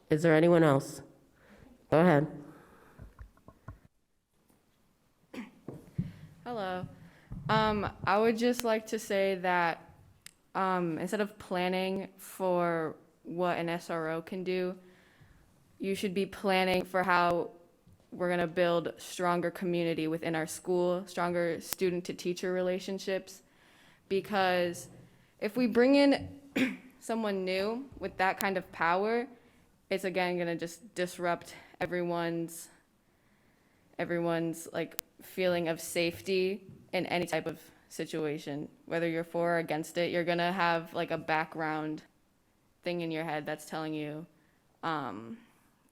Is there anyone else? Go ahead. Hello. I would just like to say that instead of planning for what an SRO can do, you should be planning for how we're going to build stronger community within our school, stronger student-to-teacher relationships. Because if we bring in someone new with that kind of power, it's again going to just disrupt everyone's feeling of safety in any type of situation. Whether you're for or against it, you're going to have a background thing in your head that's telling you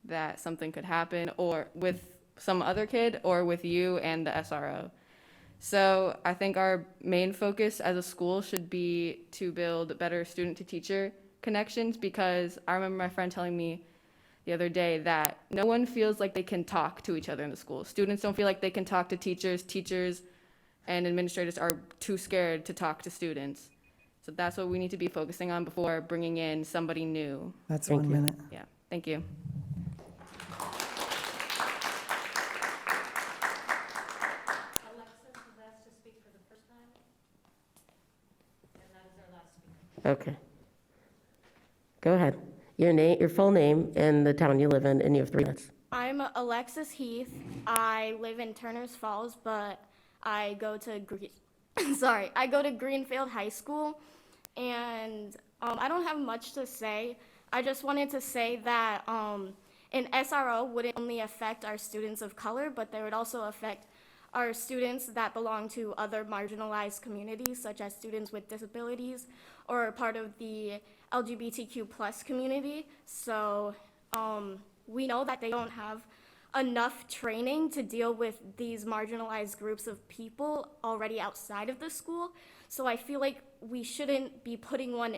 that something could happen, or with some other kid, or with you and the SRO. So I think our main focus as a school should be to build better student-to-teacher connections, because I remember my friend telling me the other day that no one feels like they can talk to each other in the school. Students don't feel like they can talk to teachers. Teachers and administrators are too scared to talk to students. So that's what we need to be focusing on before bringing in somebody new. That's 1 minute. Yeah, thank you. Okay. Go ahead. Your name, your full name, and the town you live in, and you have 3 minutes. I'm Alexis Heath. I live in Turner's Falls, but I go to I go to Greenfield High School, and I don't have much to say. I just wanted to say that an SRO wouldn't only affect our students of color, but they would also affect our students that belong to other marginalized communities, such as students with disabilities or are part of the LGBTQ plus community. So we know that they don't have enough training to deal with these marginalized groups of people already outside of the school. So I feel like we shouldn't be putting one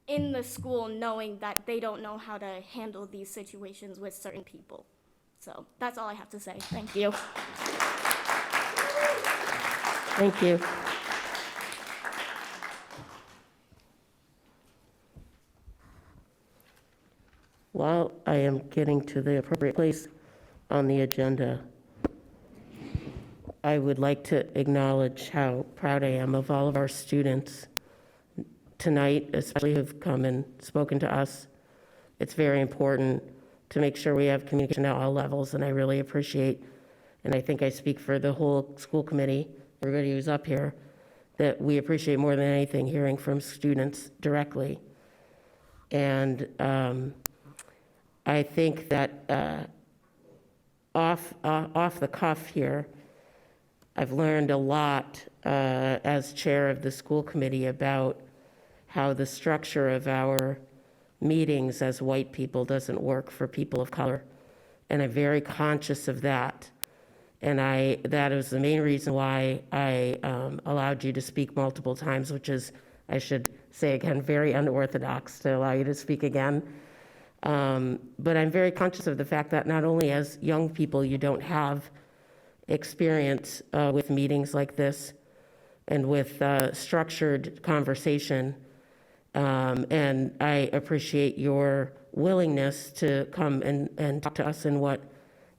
in the school knowing that they don't know how to handle these situations with certain people. So that's all I have to say. Thank you. Thank you. While I am getting to the appropriate place on the agenda, I would like to acknowledge how proud I am of all of our students tonight, especially who've come and spoken to us. It's very important to make sure we have communication at all levels, and I really appreciate, and I think I speak for the whole school committee, everybody who's up here, that we appreciate more than anything hearing from students directly. And I think that off the cuff here, I've learned a lot as chair of the school committee about how the structure of our meetings as white people doesn't work for people of color. And I'm very conscious of that. And that is the main reason why I allowed you to speak multiple times, which is, I should say again, very unorthodox to allow you to speak again. But I'm very conscious of the fact that not only as young people, you don't have experience with meetings like this and with structured conversation. And I appreciate your willingness to come and talk to us in what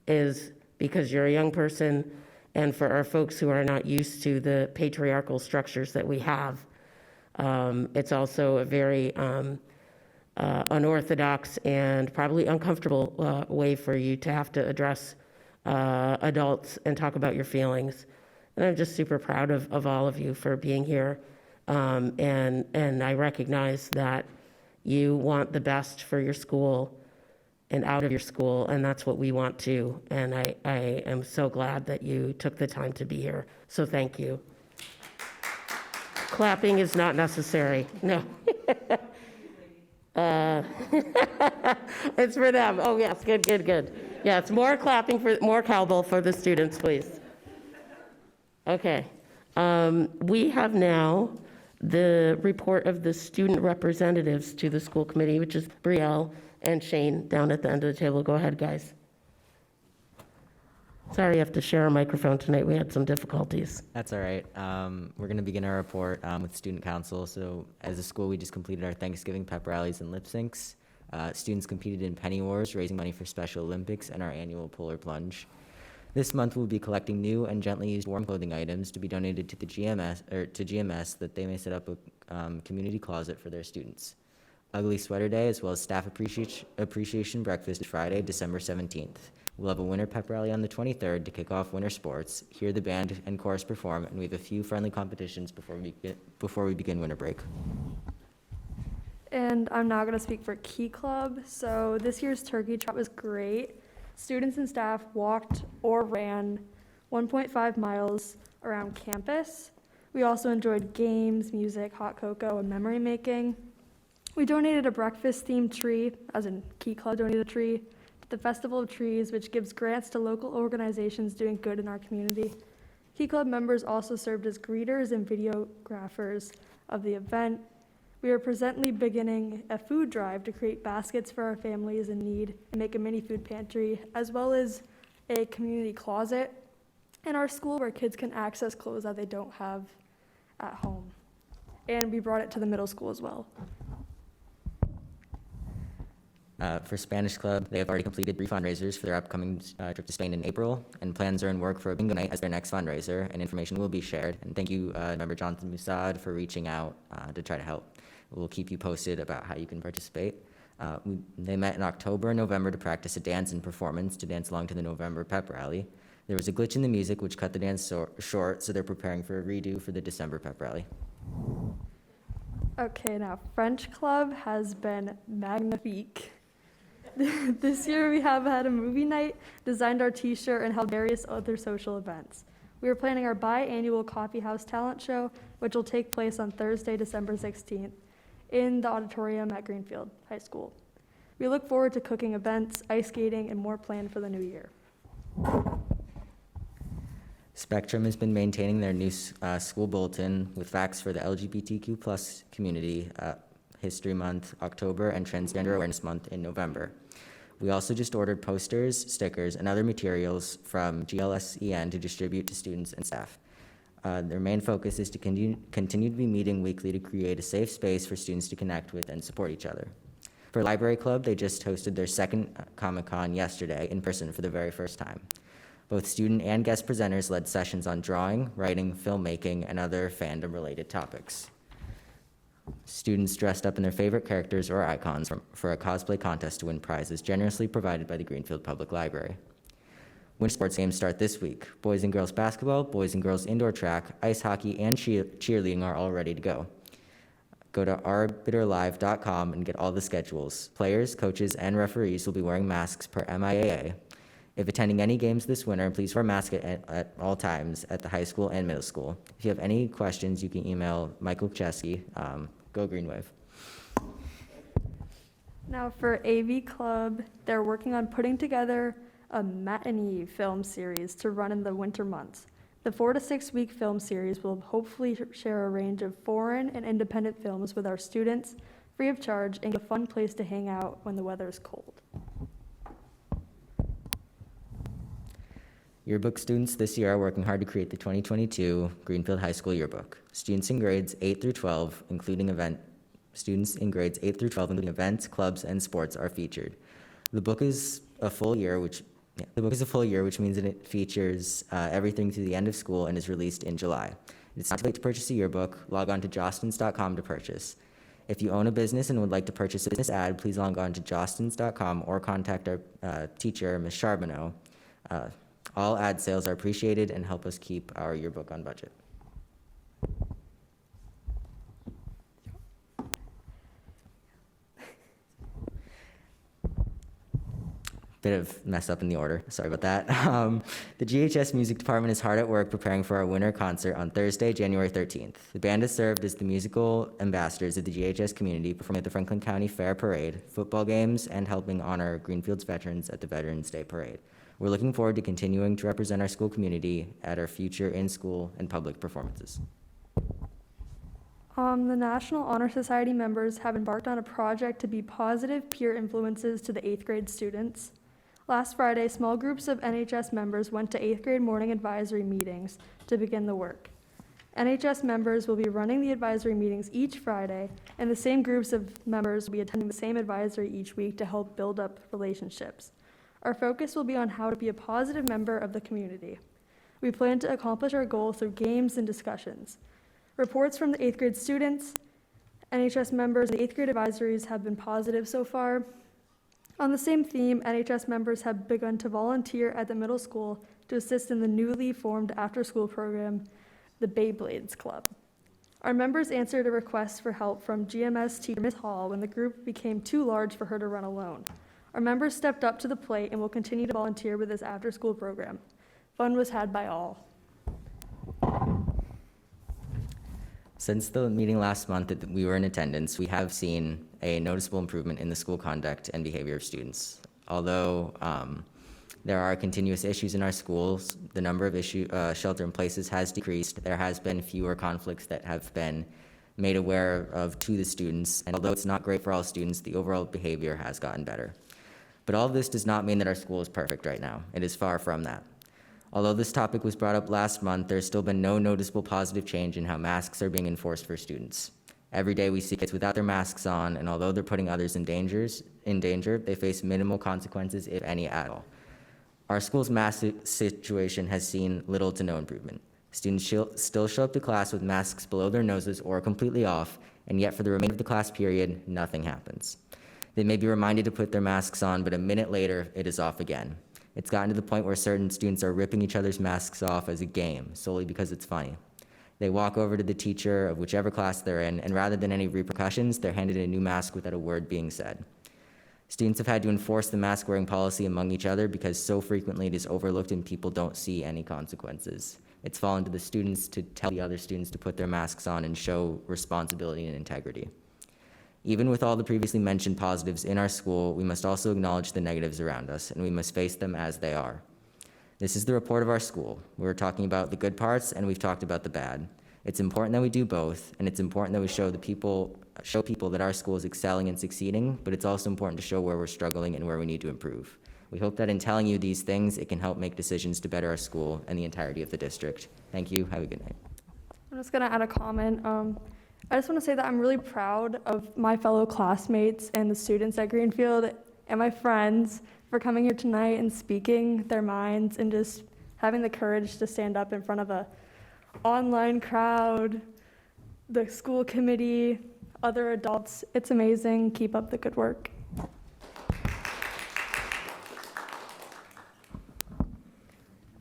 is, because you're a young person, and for our folks who are not used to the patriarchal structures that we have, it's also a very unorthodox and probably uncomfortable way for you to have to address adults and talk about your feelings. And I'm just super proud of all of you for being here. And I recognize that you want the best for your school and out of your school, and that's what we want too. And I am so glad that you took the time to be here. So thank you. Clapping is not necessary. No. It's for them. Oh, yes. Good, good, good. Yeah, it's more clapping for more cowbell for the students, please. Okay. We have now the report of the student representatives to the school committee, which is Brielle and Shane down at the end of the table. Go ahead, guys. Sorry you have to share a microphone tonight. We had some difficulties. That's all right. We're going to begin our report with Student Council. So as a school, we just completed our Thanksgiving pep rallies and lip syncs. Students competed in penny wars, raising money for Special Olympics and our annual polar plunge. This month, we'll be collecting new and gently used warm clothing items to be donated to the GMS that they may set up a community closet for their students. Ugly Sweater Day, as well as Staff Appreciation Breakfast, Friday, December 17th. We'll have a winter pep rally on the 23rd to kick off winter sports, hear the band and chorus perform, and we have a few friendly competitions before we begin winter break. And I'm now going to speak for Key Club. So this year's turkey trot was great. Students and staff walked or ran 1.5 miles around campus. We also enjoyed games, music, hot cocoa, and memory making. We donated a breakfast-themed tree, as in Key Club donated a tree, to the Festival of Trees, which gives grants to local organizations doing good in our community. Key Club members also served as greeters and videographers of the event. We are presently beginning a food drive to create baskets for our families in need and make a mini food pantry, as well as a community closet in our school where kids can access clothes that they don't have at home. And we brought it to the middle school as well. For Spanish Club, they have already completed 3 fundraisers for their upcoming trip to Spain in April, and plans are in work for a bingo night as their next fundraiser, and information will be shared. And thank you, Member Jonathan Musad, for reaching out to try to help. We'll keep you posted about how you can participate. They met in October and November to practice a dance and performance to dance along to the November pep rally. There was a glitch in the music which cut the dance short, so they're preparing for a redo for the December pep rally. Okay, now French Club has been magnifique. This year we have had a movie night, designed our t-shirt, and held various other social events. We are planning our biannual Coffee House Talent Show, which will take place on Thursday, December 16th, in the auditorium at Greenfield High School. We look forward to cooking events, ice skating, and more planned for the new year. Spectrum has been maintaining their new school bulletin with facts for the LGBTQ+ community, History Month, October, and Transgender Awareness Month in November. We also just ordered posters, stickers, and other materials from GLSEN to distribute to students and staff. Their main focus is to continue to be meeting weekly to create a safe space for students to connect with and support each other. For Library Club, they just hosted their second Comic-Con yesterday in person for the very first time. Both student and guest presenters led sessions on drawing, writing, filmmaking, and other fandom-related topics. Students dressed up in their favorite characters or icons for a cosplay contest to win prizes generously provided by the Greenfield Public Library. Winter sports games start this week. Boys and girls basketball, boys and girls indoor track, ice hockey, and cheerleading are all ready to go. Go to arbiterlive.com and get all the schedules. Players, coaches, and referees will be wearing masks per MIAA. If attending any games this winter, please wear a mask at all times at the high school and middle school. If you have any questions, you can email Michael Chesky. Go Green Wave. Now for AV Club, they're working on putting together a matinee film series to run in the winter months. The 4 to 6 week film series will hopefully share a range of foreign and independent films with our students, free of charge, and a fun place to hang out when the weather is cold. Yearbook students this year are working hard to create the 2022 Greenfield High School Yearbook. Students in grades 8 through 12, including events, clubs, and sports are featured. The book is a full year, which means that it features everything through the end of school and is released in July. It's not too late to purchase a yearbook. Log on to jostens.com to purchase. If you own a business and would like to purchase a business ad, please log on to jostens.com or contact our teacher, Ms. Charbonneau. All ad sales are appreciated and help us keep our yearbook on budget. Bit of mess up in the order, sorry about that. The GHS Music Department is hard at work preparing for our winter concert on Thursday, January 13th. The band has served as the musical ambassadors of the GHS community, performing at the Franklin County Fair Parade, football games, and helping honor Greenfield's veterans at the Veterans Day Parade. We're looking forward to continuing to represent our school community at our future in-school and public performances. The National Honor Society members have embarked on a project to be positive peer influences to the 8th grade students. Last Friday, small groups of NHS members went to 8th grade morning advisory meetings to begin the work. NHS members will be running the advisory meetings each Friday, and the same groups of members will be attending the same advisory each week to help build up relationships. Our focus will be on how to be a positive member of the community. We plan to accomplish our goal through games and discussions. Reports from the 8th grade students, NHS members, and 8th grade advisories have been positive so far. On the same theme, NHS members have begun to volunteer at the middle school to assist in the newly formed after-school program, the Beyblades Club. Our members answered a request for help from GMS teacher Ms. Hall when the group became too large for her to run alone. Our members stepped up to the plate and will continue to volunteer with this after-school program. Fun was had by all. Since the meeting last month that we were in attendance, we have seen a noticeable improvement in the school conduct and behavior of students. Although there are continuous issues in our schools, the number of shelter in places has decreased. There has been fewer conflicts that have been made aware of to the students, and although it's not great for all students, the overall behavior has gotten better. But all of this does not mean that our school is perfect right now. It is far from that. Although this topic was brought up last month, there's still been no noticeable positive change in how masks are being enforced for students. Every day we see kids without their masks on, and although they're putting others in danger, they face minimal consequences, if any at all. Our school's mask situation has seen little to no improvement. Students still show up to class with masks below their noses or completely off, and yet for the remainder of the class period, nothing happens. They may be reminded to put their masks on, but a minute later, it is off again. It's gotten to the point where certain students are ripping each other's masks off as a game, solely because it's funny. They walk over to the teacher of whichever class they're in, and rather than any repercussions, they're handed a new mask without a word being said. Students have had to enforce the mask-wearing policy among each other because so frequently it is overlooked and people don't see any consequences. It's fallen to the students to tell the other students to put their masks on and show responsibility and integrity. Even with all the previously mentioned positives in our school, we must also acknowledge the negatives around us, and we must face them as they are. This is the report of our school. We're talking about the good parts, and we've talked about the bad. It's important that we do both, and it's important that we show people that our school is excelling and succeeding, but it's also important to show where we're struggling and where we need to improve. We hope that in telling you these things, it can help make decisions to better our school and the entirety of the district. Thank you. Have a good night. I'm just going to add a comment. I just want to say that I'm really proud of my fellow classmates and the students at Greenfield and my friends for coming here tonight and speaking their minds and just having the courage to stand up in front of an online crowd, the school committee, other adults. It's amazing. Keep up the good work.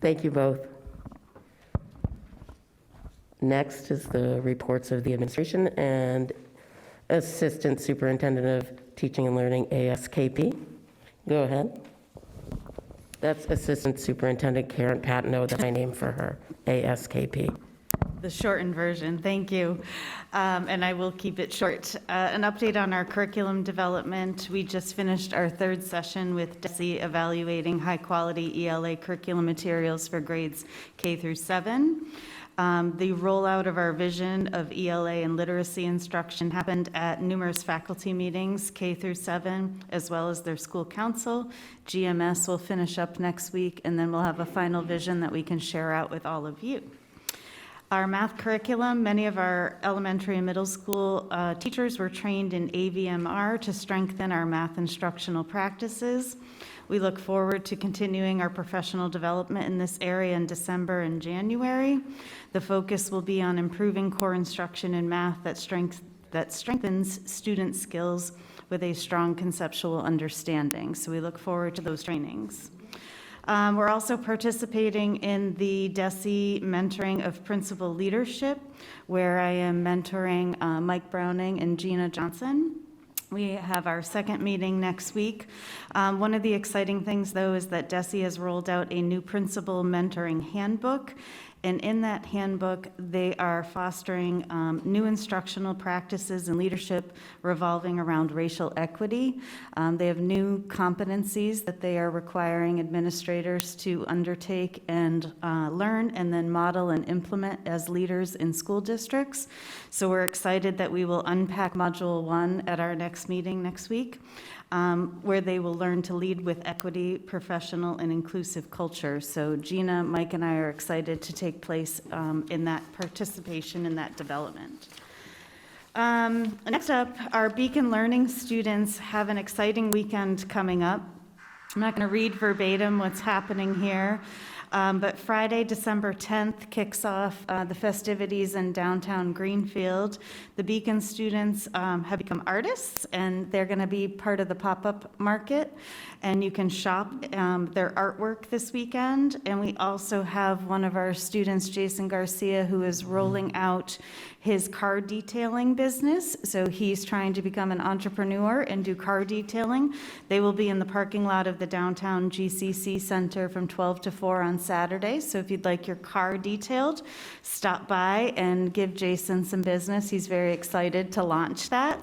Thank you both. Next is the reports of the administration and Assistant Superintendent of Teaching and Learning, ASKP. Go ahead. That's Assistant Superintendent Karen Patino, that's my name for her, ASKP. The shortened version, thank you. And I will keep it short. An update on our curriculum development. We just finished our third session with DESE evaluating high-quality ELA curriculum materials for grades K through 7. The rollout of our vision of ELA and literacy instruction happened at numerous faculty meetings, K through 7, as well as their school council. GMS will finish up next week, and then we'll have a final vision that we can share out with all of you. Our math curriculum, many of our elementary and middle school teachers were trained in AVMR to strengthen our math instructional practices. We look forward to continuing our professional development in this area in December and January. The focus will be on improving core instruction in math that strengthens student skills with a strong conceptual understanding. So we look forward to those trainings. We're also participating in the DESE mentoring of principal leadership, where I am mentoring Mike Browning and Gina Johnson. We have our second meeting next week. One of the exciting things, though, is that DESE has rolled out a new principal mentoring handbook. And in that handbook, they are fostering new instructional practices and leadership revolving around racial equity. They have new competencies that they are requiring administrators to undertake and learn and then model and implement as leaders in school districts. So we're excited that we will unpack Module 1 at our next meeting next week. Where they will learn to lead with equity, professional, and inclusive culture. So Gina, Mike, and I are excited to take place in that participation in that development. Next up, our Beacon Learning students have an exciting weekend coming up. I'm not going to read verbatim what's happening here. But Friday, December 10th, kicks off the festivities in downtown Greenfield. The Beacon students have become artists, and they're going to be part of the pop-up market. And you can shop their artwork this weekend. And we also have one of our students, Jason Garcia, who is rolling out his car detailing business. So he's trying to become an entrepreneur and do car detailing. They will be in the parking lot of the downtown GCC Center from 12 to 4 on Saturday. So if you'd like your car detailed, stop by and give Jason some business. He's very excited to launch that.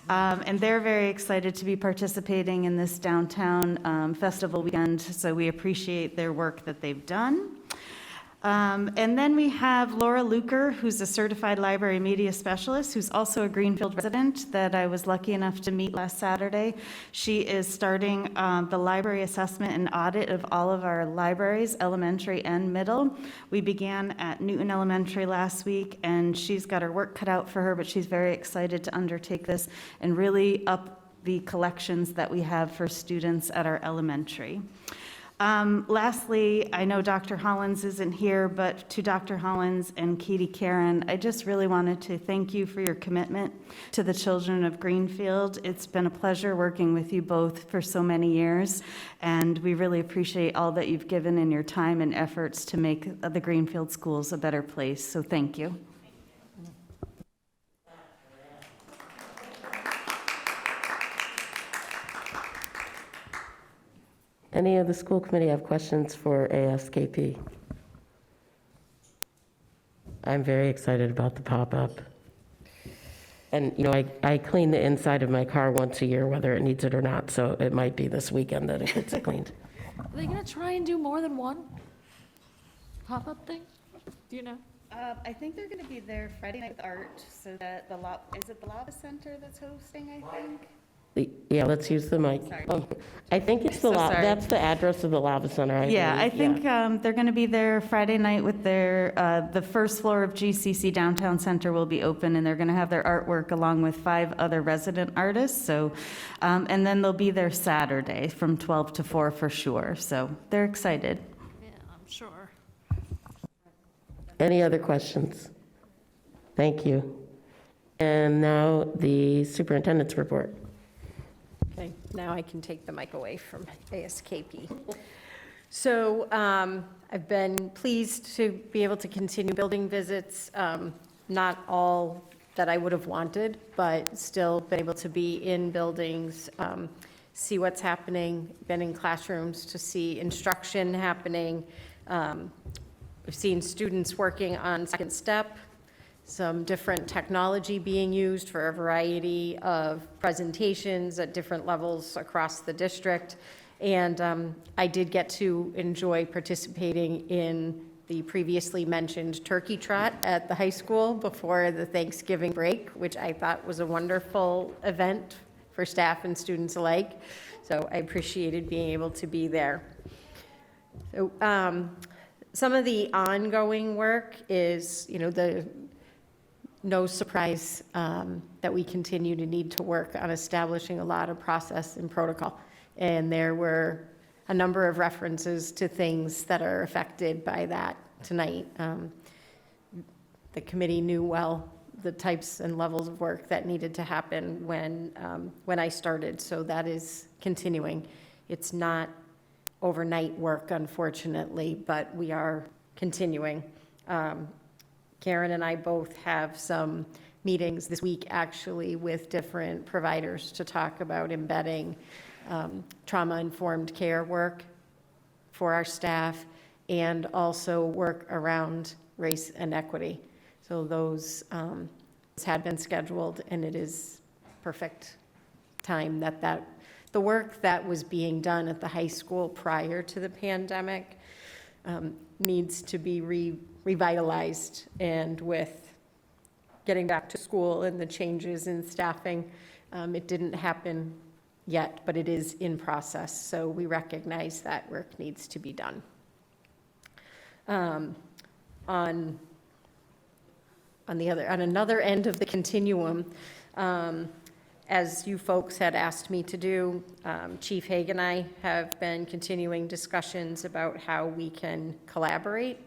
And they're very excited to be participating in this downtown festival weekend. So we appreciate their work that they've done. And then we have Laura Luker, who's a certified library media specialist, who's also a Greenfield resident that I was lucky enough to meet last Saturday. She is starting the library assessment and audit of all of our libraries, elementary and middle. We began at Newton Elementary last week, and she's got her work cut out for her, but she's very excited to undertake this and really up the collections that we have for students at our elementary. Lastly, I know Dr. Hollins isn't here, but to Dr. Hollins and Katie Karen, I just really wanted to thank you for your commitment to the children of Greenfield. It's been a pleasure working with you both for so many years, and we really appreciate all that you've given in your time and efforts to make the Greenfield schools a better place, so thank you. Any of the school committee have questions for ASKP? I'm very excited about the pop-up. And, you know, I clean the inside of my car once a year, whether it needs it or not, so it might be this weekend that it gets cleaned. Are they gonna try and do more than one pop-up thing? Do you know? I think they're going to be there Friday night with art, so that is it the Lava Center that's hosting, I think? Yeah, let's use the mic. Sorry. I think it's So sorry. that's the address of the Lava Center, I Yeah, I believe. think they're going to be there Friday night with their, the first floor of GCC Downtown Center will be open, and they're going to have their artwork along with 5 other resident artists. So, and then they'll be there Saturday from 12 to 4 for sure. So they're excited. Yeah, I'm sure. Any other questions? Thank you. And now the superintendent's report. Okay, now I can take the mic away from ASKP. So I've been pleased to be able to continue building visits, not all that I would have wanted, but still been able to be in buildings, see what's happening, been in classrooms to see instruction happening. We've seen students working on second step, some different technology being used for a variety of presentations at different levels across the district. And I did get to enjoy participating in the previously mentioned turkey trot at the high school before the Thanksgiving break, which I thought was a wonderful event for staff and students alike. So I appreciated being able to be there. So some of the ongoing work is, no surprise that we continue to need to work on establishing a lot of process and protocol. And there were a number of references to things that are affected by that tonight. The committee knew well the types and levels of work that needed to happen when I started, so that is continuing. It's not overnight work, unfortunately, but we are continuing. Karen and I both have some meetings this week, actually, with different providers to talk about embedding trauma-informed care work for our staff and also work around race and equity. So those had been scheduled, and it is perfect time that the work that was being done at the high school prior to the pandemic needs to be revitalized. And with getting back to school and the changes in staffing, it didn't happen yet, but it is in process. So we recognize that work needs to be done. On another end of the continuum, as you folks had asked me to do, Chief Haig and I have been continuing discussions about how we can collaborate.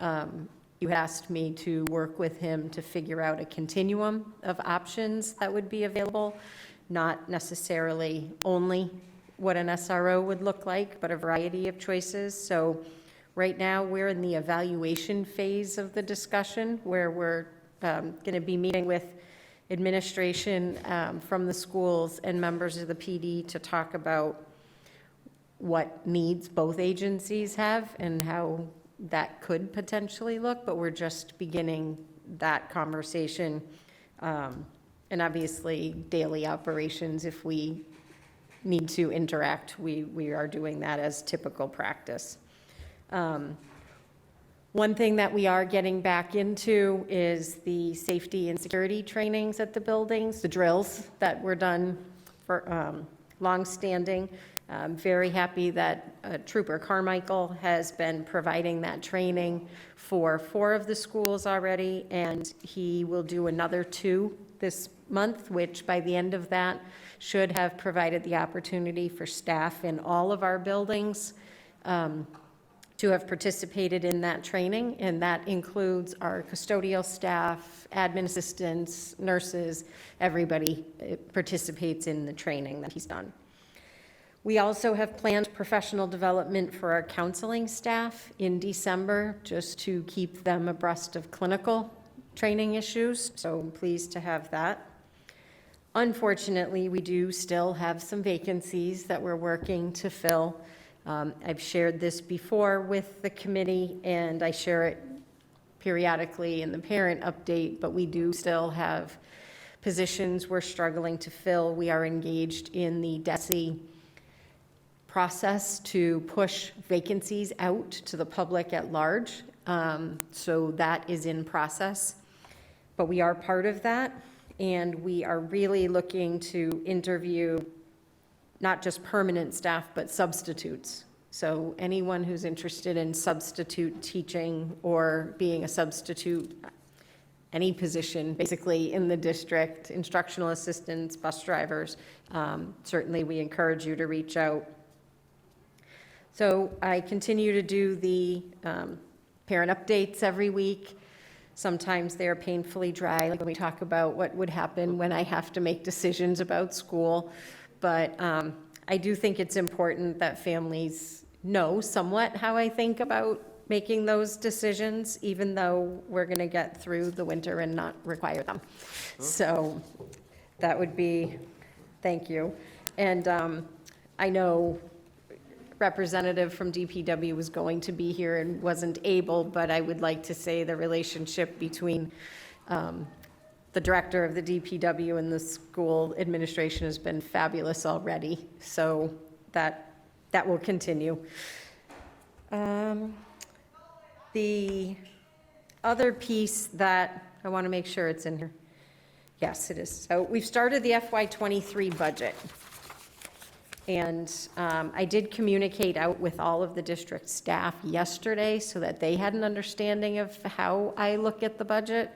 You asked me to work with him to figure out a continuum of options that would be available, not necessarily only what an SRO would look like, but a variety of choices. So right now, we're in the evaluation phase of the discussion, where we're going to be meeting with administration from the schools and members of the PD to talk about what needs both agencies have and how that could potentially look, but we're just beginning that conversation. And obviously, daily operations, if we need to interact, we are doing that as typical practice. One thing that we are getting back into is the safety and security trainings at the buildings, the drills that were done for longstanding. I'm very happy that Trooper Carmichael has been providing that training for 4 of the schools already, and he will do another 2 this month, which by the end of that should have provided the opportunity for staff in all of our buildings to have participated in that training, and that includes our custodial staff, admin assistants, nurses, everybody participates in the training that he's done. We also have planned professional development for our counseling staff in December, just to keep them abreast of clinical training issues, so I'm pleased to have that. Unfortunately, we do still have some vacancies that we're working to fill. I've shared this before with the committee, and I share it periodically in the parent update, but we do still have positions we're struggling to fill. We are engaged in the DESE process to push vacancies out to the public at large. So that is in process, but we are part of that, and we are really looking to interview not just permanent staff, but substitutes. So anyone who's interested in substitute teaching or being a substitute, any position basically in the district, instructional assistants, bus drivers, certainly we encourage you to reach out. So I continue to do the parent updates every week. Sometimes they're painfully dry, like when we talk about what would happen when I have to make decisions about school. But I do think it's important that families know somewhat how I think about making those decisions, even though we're going to get through the winter and not require them. So that would be, thank you. And I know representative from DPW was going to be here and wasn't able, but I would like to say the relationship between The director of the DPW and the school administration has been fabulous already, so that will continue. The other piece that I want to make sure it's in here. Yes, it is. So we've started the FY23 budget. And I did communicate out with all of the district staff yesterday so that they had an understanding of how I look at the budget,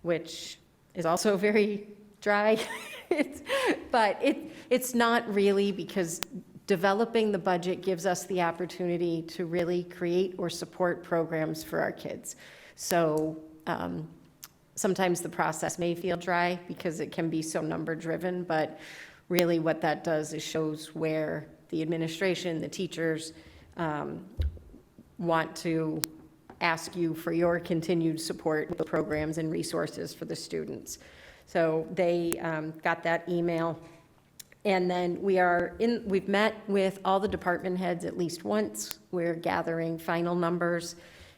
which is also very dry. But it's not really, because developing the budget gives us the opportunity to really create or support programs for our kids. So sometimes the process may feel dry because it can be so number driven, but really what that does is shows where the administration, the teachers want to ask you for your continued support with the programs and resources for the students. So they got that email. And then we've met with all the department heads at least once. We're gathering final numbers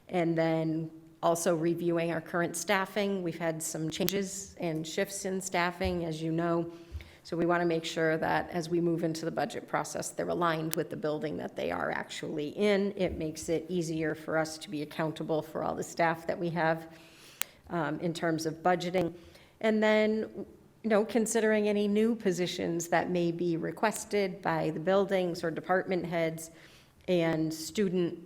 and then also reviewing our current staffing. We've had some changes and shifts in staffing, as you know. So we want to make sure that as we move into the budget process, they're aligned with the building that they are actually in. It makes it easier for us to be accountable for all the staff that we have in terms of budgeting. And then, considering any new positions that may be requested by the buildings or department heads, and student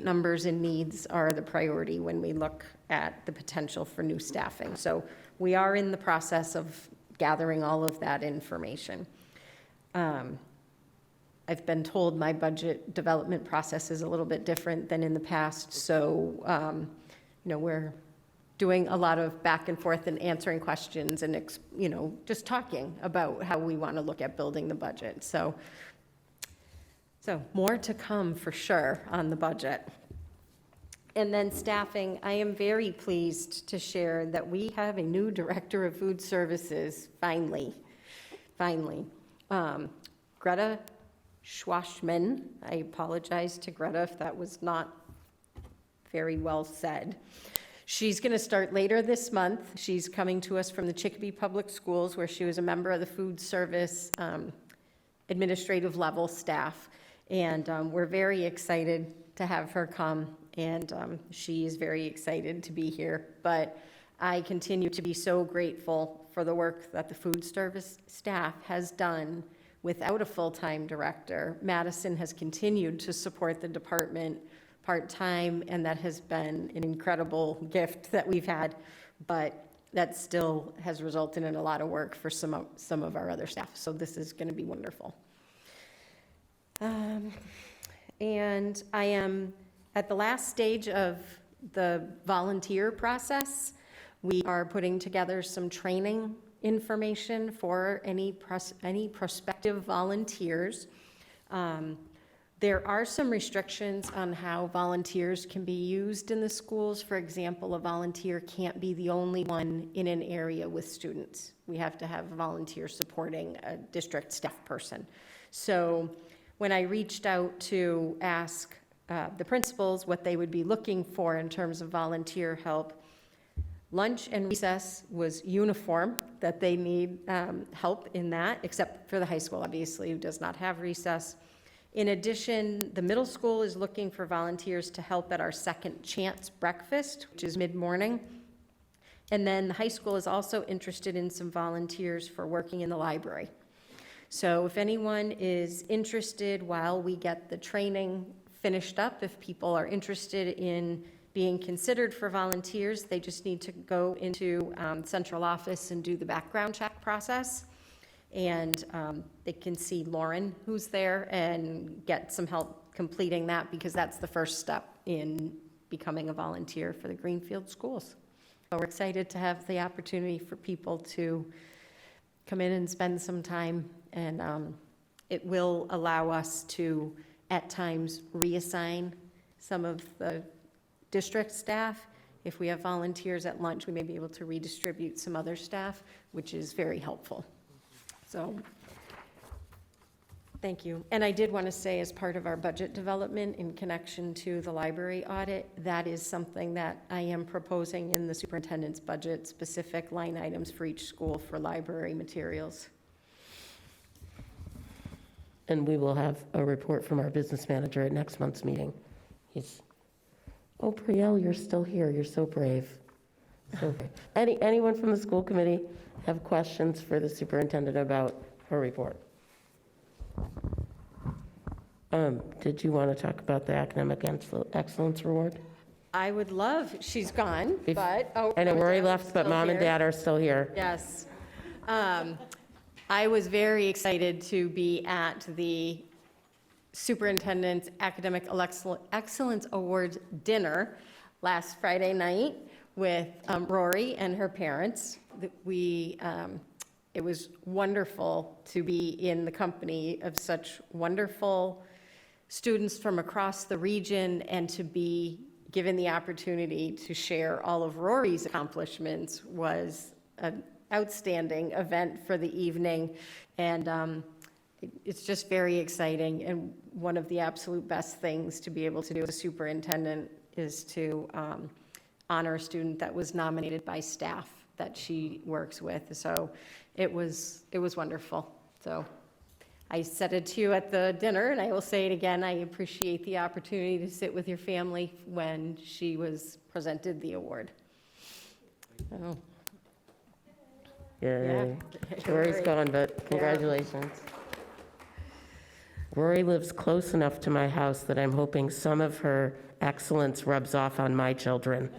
numbers and needs are the priority when we look at the potential for new staffing. So we are in the process of gathering all of that information. I've been told my budget development process is a little bit different than in the past, so we're doing a lot of back and forth and answering questions and just talking about how we want to look at building the budget. So more to come for sure on the budget. And then staffing, I am very pleased to share that we have a new director of food services, finally. Greta Schwaschmann. I apologize to Greta if that was not very well said. She's going to start later this month. She's coming to us from the Chicopee Public Schools, where she was a member of the food service administrative level staff. And we're very excited to have her come, and she is very excited to be here. But I continue to be so grateful for the work that the food service staff has done without a full-time director. Madison has continued to support the department part-time, and that has been an incredible gift that we've had, but that still has resulted in a lot of work for some of our other staff. So this is going to be wonderful. And I am at the last stage of the volunteer process. We are putting together some training information for any prospective volunteers. There are some restrictions on how volunteers can be used in the schools. For example, a volunteer can't be the only one in an area with students. We have to have a volunteer supporting a district staff person. So when I reached out to ask the principals what they would be looking for in terms of volunteer help, lunch and recess was uniform, that they need help in that, except for the high school, obviously, who does not have recess. In addition, the middle school is looking for volunteers to help at our second chance breakfast, which is mid-morning. And then the high school is also interested in some volunteers for working in the library. So if anyone is interested while we get the training finished up, if people are interested in being considered for volunteers, they just need to go into central office and do the background check process. And they can see Lauren, who's there, and get some help completing that, because that's the first step in becoming a volunteer for the Greenfield schools. So we're excited to have the opportunity for people to come in and spend some time, and it will allow us to, at times, reassign some of the district staff. If we have volunteers at lunch, we may be able to redistribute some other staff, which is very helpful. So Thank you. And I did want to say, as part of our budget development in connection to the library audit, that is something that I am proposing in the superintendent's budget, specific line items for each school for library materials. And we will have a report from our business manager at next month's meeting. Oh, Priel, you're still here. You're so brave. So brave. Anyone from the school committee have questions for the superintendent about her report? Did you want to talk about the academic excellence award? I would love, she's gone, but. I know Rory left, but mom and dad are still here. Yes. I was very excited to be at the Superintendent's Academic Excellence Awards dinner last Friday night with Rory and her parents. It was wonderful to be in the company of such wonderful students from across the region and to be given the opportunity to share all of Rory's accomplishments was an outstanding event for the evening. And it's just very exciting. And one of the absolute best things to be able to do as a superintendent is to honor a student that was nominated by staff that she works with. So it was wonderful. So I said it to you at the dinner, and I will say it again. I appreciate the opportunity to sit with your family when she was presented the award. Oh. Yay. Rory's gone, but congratulations. Rory lives close enough to my house that I'm hoping some of her excellence rubs off on my children.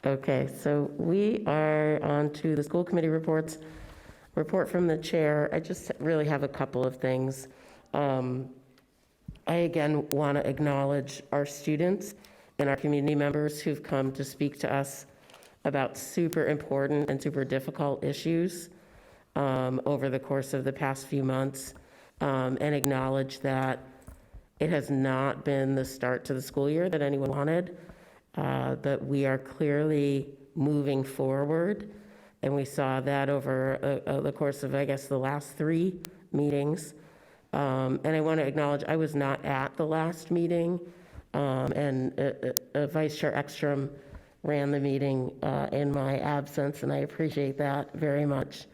Okay, so we are on to the school committee reports. Report from the chair. I just really have a couple of things. I again want to acknowledge our students and our community members who've come to speak to us about super important and super difficult issues over the course of the past few months, and acknowledge that it has not been the start to the school year that anyone wanted. That we are clearly moving forward, and we saw that over the course of, I guess, the last 3 meetings. And I want to acknowledge I was not at the last meeting, and Vice Chair Ekstrom ran the meeting in my absence, and I appreciate that very much.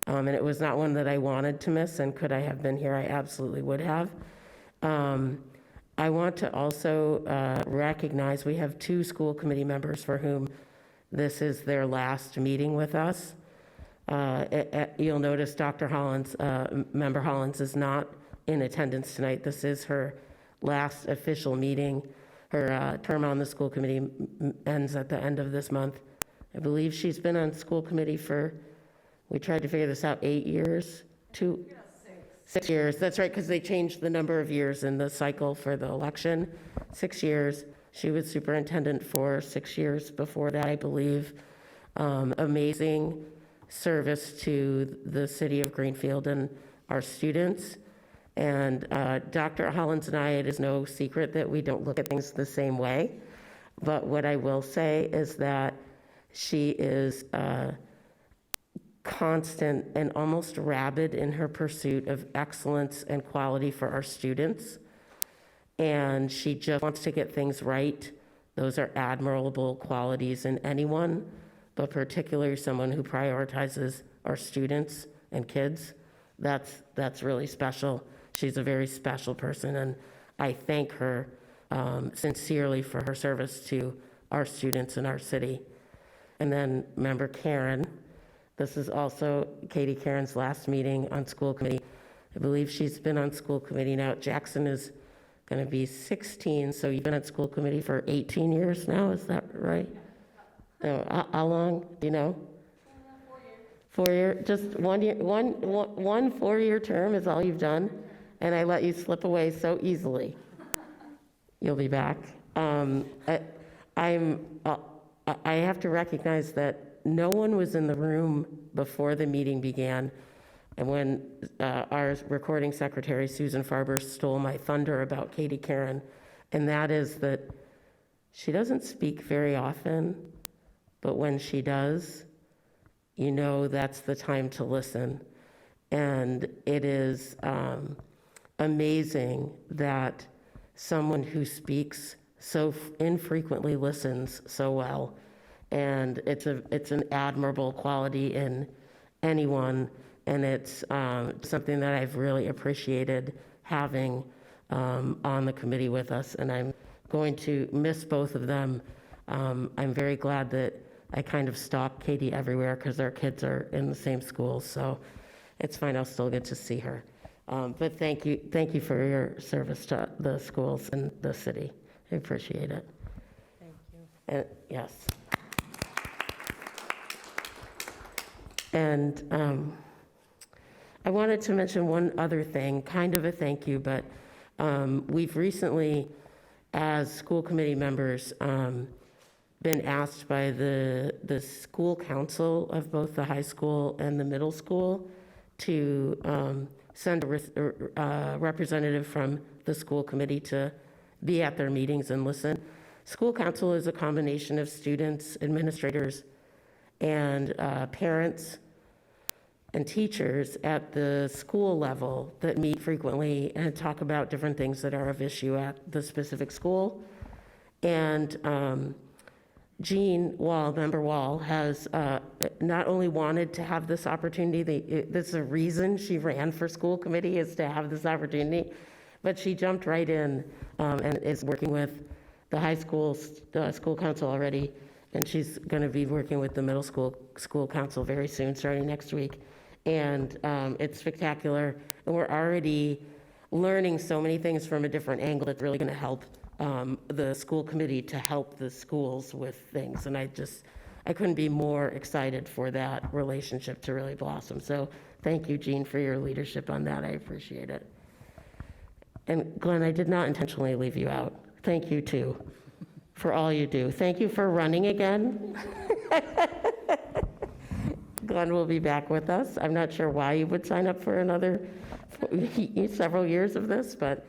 And it was not one that I wanted to miss, and could I have been here, I absolutely would have. I want to also recognize we have 2 school committee members for whom this is their last meeting with us. You'll notice Dr. Hollins, Member Hollins, is not in attendance tonight. This is her last official meeting. Her term on the school committee ends at the end of this month. I believe she's been on school committee for, we tried to figure this out, 8 years? 6 years, that's right, because they changed the number of years in the cycle for the election. 6 years. She was superintendent for 6 years before that, I believe. Amazing service to the city of Greenfield and our students. And Dr. Hollins and I, it is no secret that we don't look at things the same way. But what I will say is that she is constant and almost rabid in her pursuit of excellence and quality for our students. And she just wants to get things right. Those are admirable qualities in anyone, but particularly someone who prioritizes our students and kids. That's really special. She's a very special person, and I thank her sincerely for her service to our students in our city. And then Member Karen. This is also Katie Karen's last meeting on school committee. I believe she's been on school committee now. Jackson is going to be 16, so you've been on school committee for 18 years now, is that right? No, how long, do you know? 4 years, just 1 year, one 4-year term is all you've done, and I let you slip away so easily. You'll be back. I have to recognize that no one was in the room before the meeting began, and when our recording secretary, Susan Farber, stole my thunder about Katie Karen, and that is that she doesn't speak very often, but when she does, you know that's the time to listen. And it is amazing that someone who speaks so infrequently listens so well. And it's an admirable quality in anyone, and it's something that I've really appreciated having on the committee with us, and I'm going to miss both of them. I'm very glad that I kind of stalk Katie everywhere because our kids are in the same schools, so it's fine, I'll still get to see her. But thank you for your service to the schools and the city. I appreciate it. Thank you. Yes. And I wanted to mention one other thing, kind of a thank you, but we've recently, as school committee members, been asked by the school council of both the high school and the middle school to send a representative from the school committee to be at their meetings and listen. School council is a combination of students, administrators, and parents and teachers at the school level that meet frequently and talk about different things that are of issue at the specific school. And Jean Wall, Member Wall, has not only wanted to have this opportunity, this is a reason she ran for school committee, is to have this opportunity, but she jumped right in and is working with the high school school council already, and she's going to be working with the middle school council very soon, starting next week. And it's spectacular, and we're already learning so many things from a different angle that's really going to help the school committee to help the schools with things. And I couldn't be more excited for that relationship to really blossom. So thank you, Jean, for your leadership on that. I appreciate it. And Glenn, I did not intentionally leave you out. Thank you, too, for all you do. Thank you for running again. Glenn will be back with us. I'm not sure why you would sign up for another several years of this, but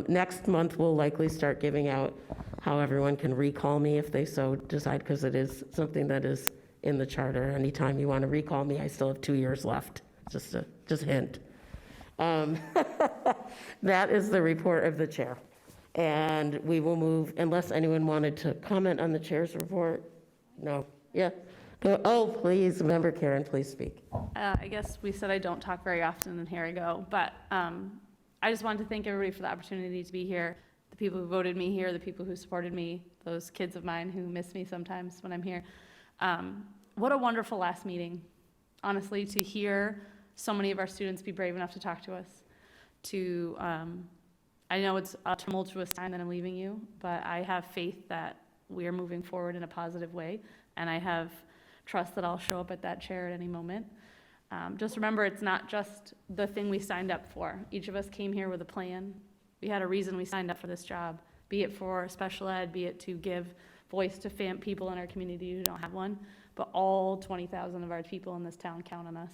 next month we'll likely start giving out how everyone can recall me if they so decide, because it is something that is in the charter. Anytime you want to recall me, I still have 2 years left. Just hint. That is the report of the chair. And we will move, unless anyone wanted to comment on the chair's report. No? Yeah? Oh, please, Member Karen, please speak. I guess we said I don't talk very often, and here I go. But I just wanted to thank everybody for the opportunity to be here, the people who voted me here, the people who supported me, those kids of mine who miss me sometimes when I'm here. What a wonderful last meeting, honestly, to hear so many of our students be brave enough to talk to us. I know it's a tumultuous time that I'm leaving you, but I have faith that we are moving forward in a positive way, and I have trust that I'll show up at that chair at any moment. Just remember, it's not just the thing we signed up for. Each of us came here with a plan. We had a reason we signed up for this job, be it for special ed, be it to give voice to people in our community who don't have one, but all 20,000 of our people in this town count on us.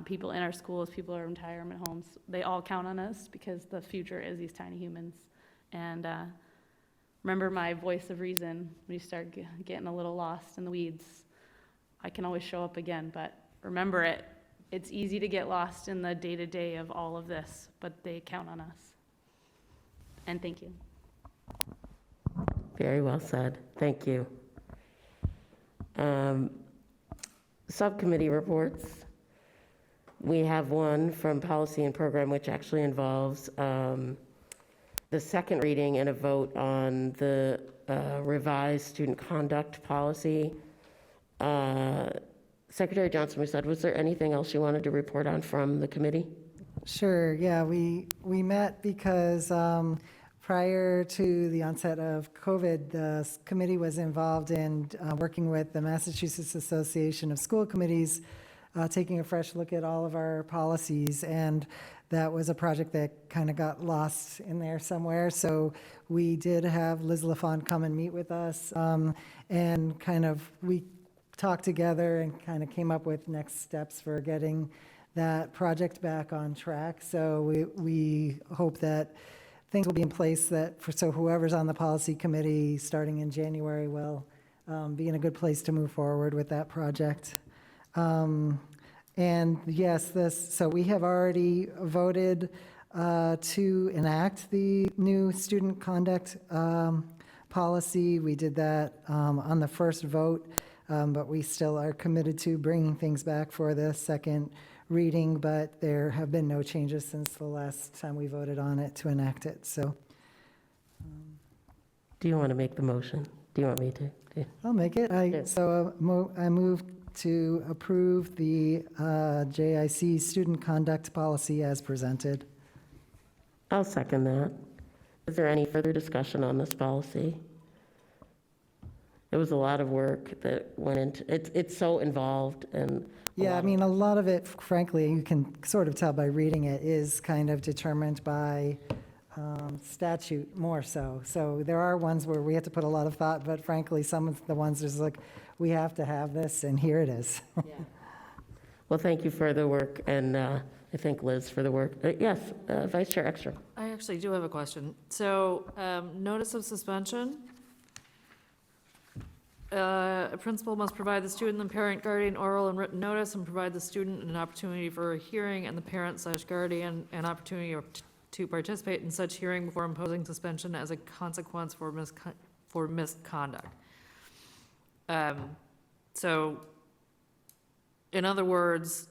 People in our schools, people in our retirement homes, they all count on us because the future is these tiny humans. And remember my voice of reason when you start getting a little lost in the weeds. I can always show up again, but remember it. It's easy to get lost in the day-to-day of all of this, but they count on us. And thank you. Very well said. Thank you. Subcommittee reports. We have one from Policy and Program, which actually involves the second reading and a vote on the revised student conduct policy. Secretary Johnson, we said, was there anything else you wanted to report on from the committee? Sure, yeah, we met because prior to the onset of COVID, the committee was involved in working with the Massachusetts Association of School Committees, taking a fresh look at all of our policies, and that was a project that kind of got lost in there somewhere. So we did have Liz LaFont come and meet with us, and we talked together and kind of came up with next steps for getting that project back on track. So we hope that things will be in place so whoever's on the policy committee starting in January will be in a good place to move forward with that project. And yes, so we have already voted to enact the new student conduct policy. We did that on the first vote, but we still are committed to bringing things back for the second reading, but there have been no changes since the last time we voted on it to enact it, so. Do you want to make the motion? Do you want me to? Yeah. I'll make it. I move to approve the JIC student conduct policy as presented. I'll second that. Is there any further discussion on this policy? It was a lot of work that went into it. It's so involved and. Yeah, I mean, a lot of it, frankly, you can sort of tell by reading it, is kind of determined by statute more so. So there are ones where we have to put a lot of thought, but frankly, some of the ones is like, we have to have this, and here it is. Yeah. Well, thank you for the work, and I thank Liz for the work. Yes, Vice Chair Ekstrom. I actually do have a question. So, notice of suspension. A principal must provide the student and the parent guardian oral and written notice and provide the student an opportunity for a hearing and the parent/guardian an opportunity to participate in such hearing before imposing suspension as a consequence for misconduct. So, in other words,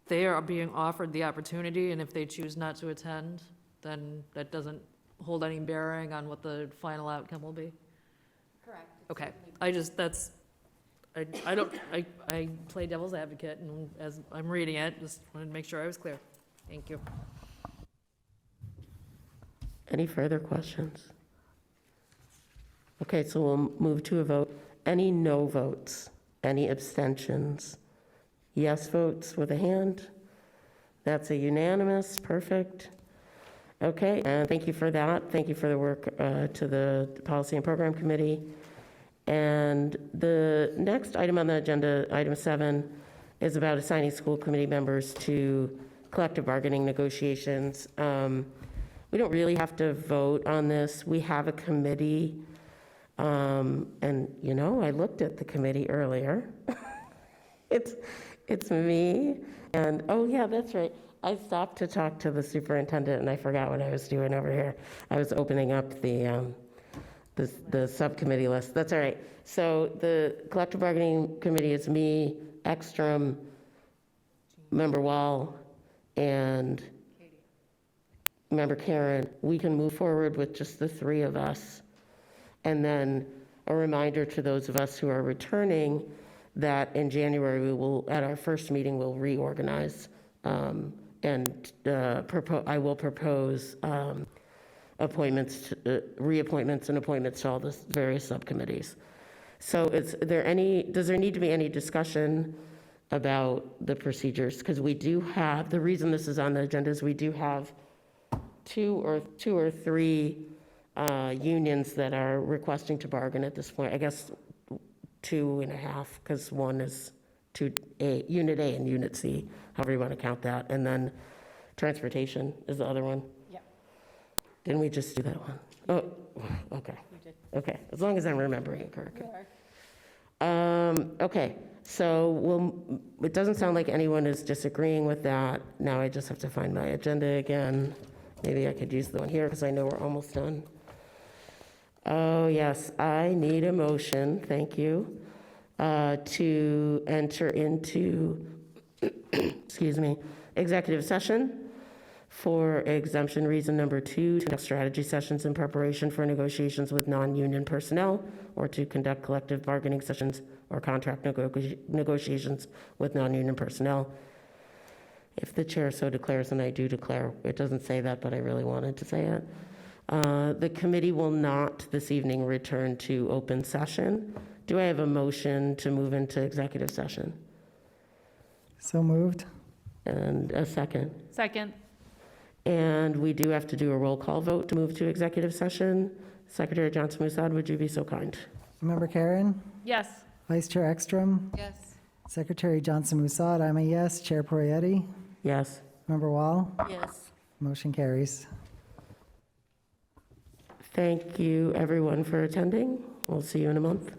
they are being offered the opportunity, and if they choose not to attend, then that doesn't hold any bearing on what the final outcome will be? Correct. Okay, I play devil's advocate, and as I'm reading it, just wanted to make sure I was clear. Thank you. Any further questions? Okay, so we'll move to a vote. Any no votes? Any abstentions? Yes votes with a hand? That's a unanimous, perfect. Okay, and thank you for that. Thank you for the work to the Policy and Program Committee. And the next item on the agenda, item 7, is about assigning school committee members to collective bargaining negotiations. We don't really have to vote on this. We have a committee, and you know, I looked at the committee earlier. It's me, and oh yeah, that's right. I stopped to talk to the superintendent, and I forgot what I was doing over here. I was opening up the subcommittee list. That's all right. So the collective bargaining committee is me, Ekstrom, Member Wall, and Member Karen. We can move forward with just the 3 of us. And then a reminder to those of us who are returning that in January we will, at our first meeting, we'll reorganize and I will propose appointments, reappointments and appointments to all the various subcommittees. So does there need to be any discussion about the procedures? Because we do have, the reason this is on the agenda is we do have two or three unions that are requesting to bargain at this point. I guess 2.5, because one is Unit A and Unit C, however you want to count that. And then transportation is the other one. Yep. Didn't we just do that one? Oh, okay. You did. Okay, as long as I'm remembering it correctly. Okay, so it doesn't sound like anyone is disagreeing with that. Now I just have to find my agenda again. Maybe I could use the one here because I know we're almost done. Oh, yes, I need a motion, thank you, to enter into, excuse me, executive session for exemption reason number 2, to conduct strategy sessions in preparation for negotiations with non-union personnel, or to conduct collective bargaining sessions or contract negotiations with non-union personnel. If the chair so declares, and I do declare, it doesn't say that, but I really wanted to say it. The committee will not this evening return to open session. Do I have a motion to move into executive session? So moved. And a second? Second. And we do have to do a roll call vote to move to executive session. Secretary Johnson Musad, would you be so kind? Member Karen? Yes. Vice Chair Ekstrom? Yes. Secretary Johnson Musad, I'm a yes. Chair Poyetti? Yes. Member Wall? Yes. Motion carries. Thank you, everyone, for attending. We'll see you in a month.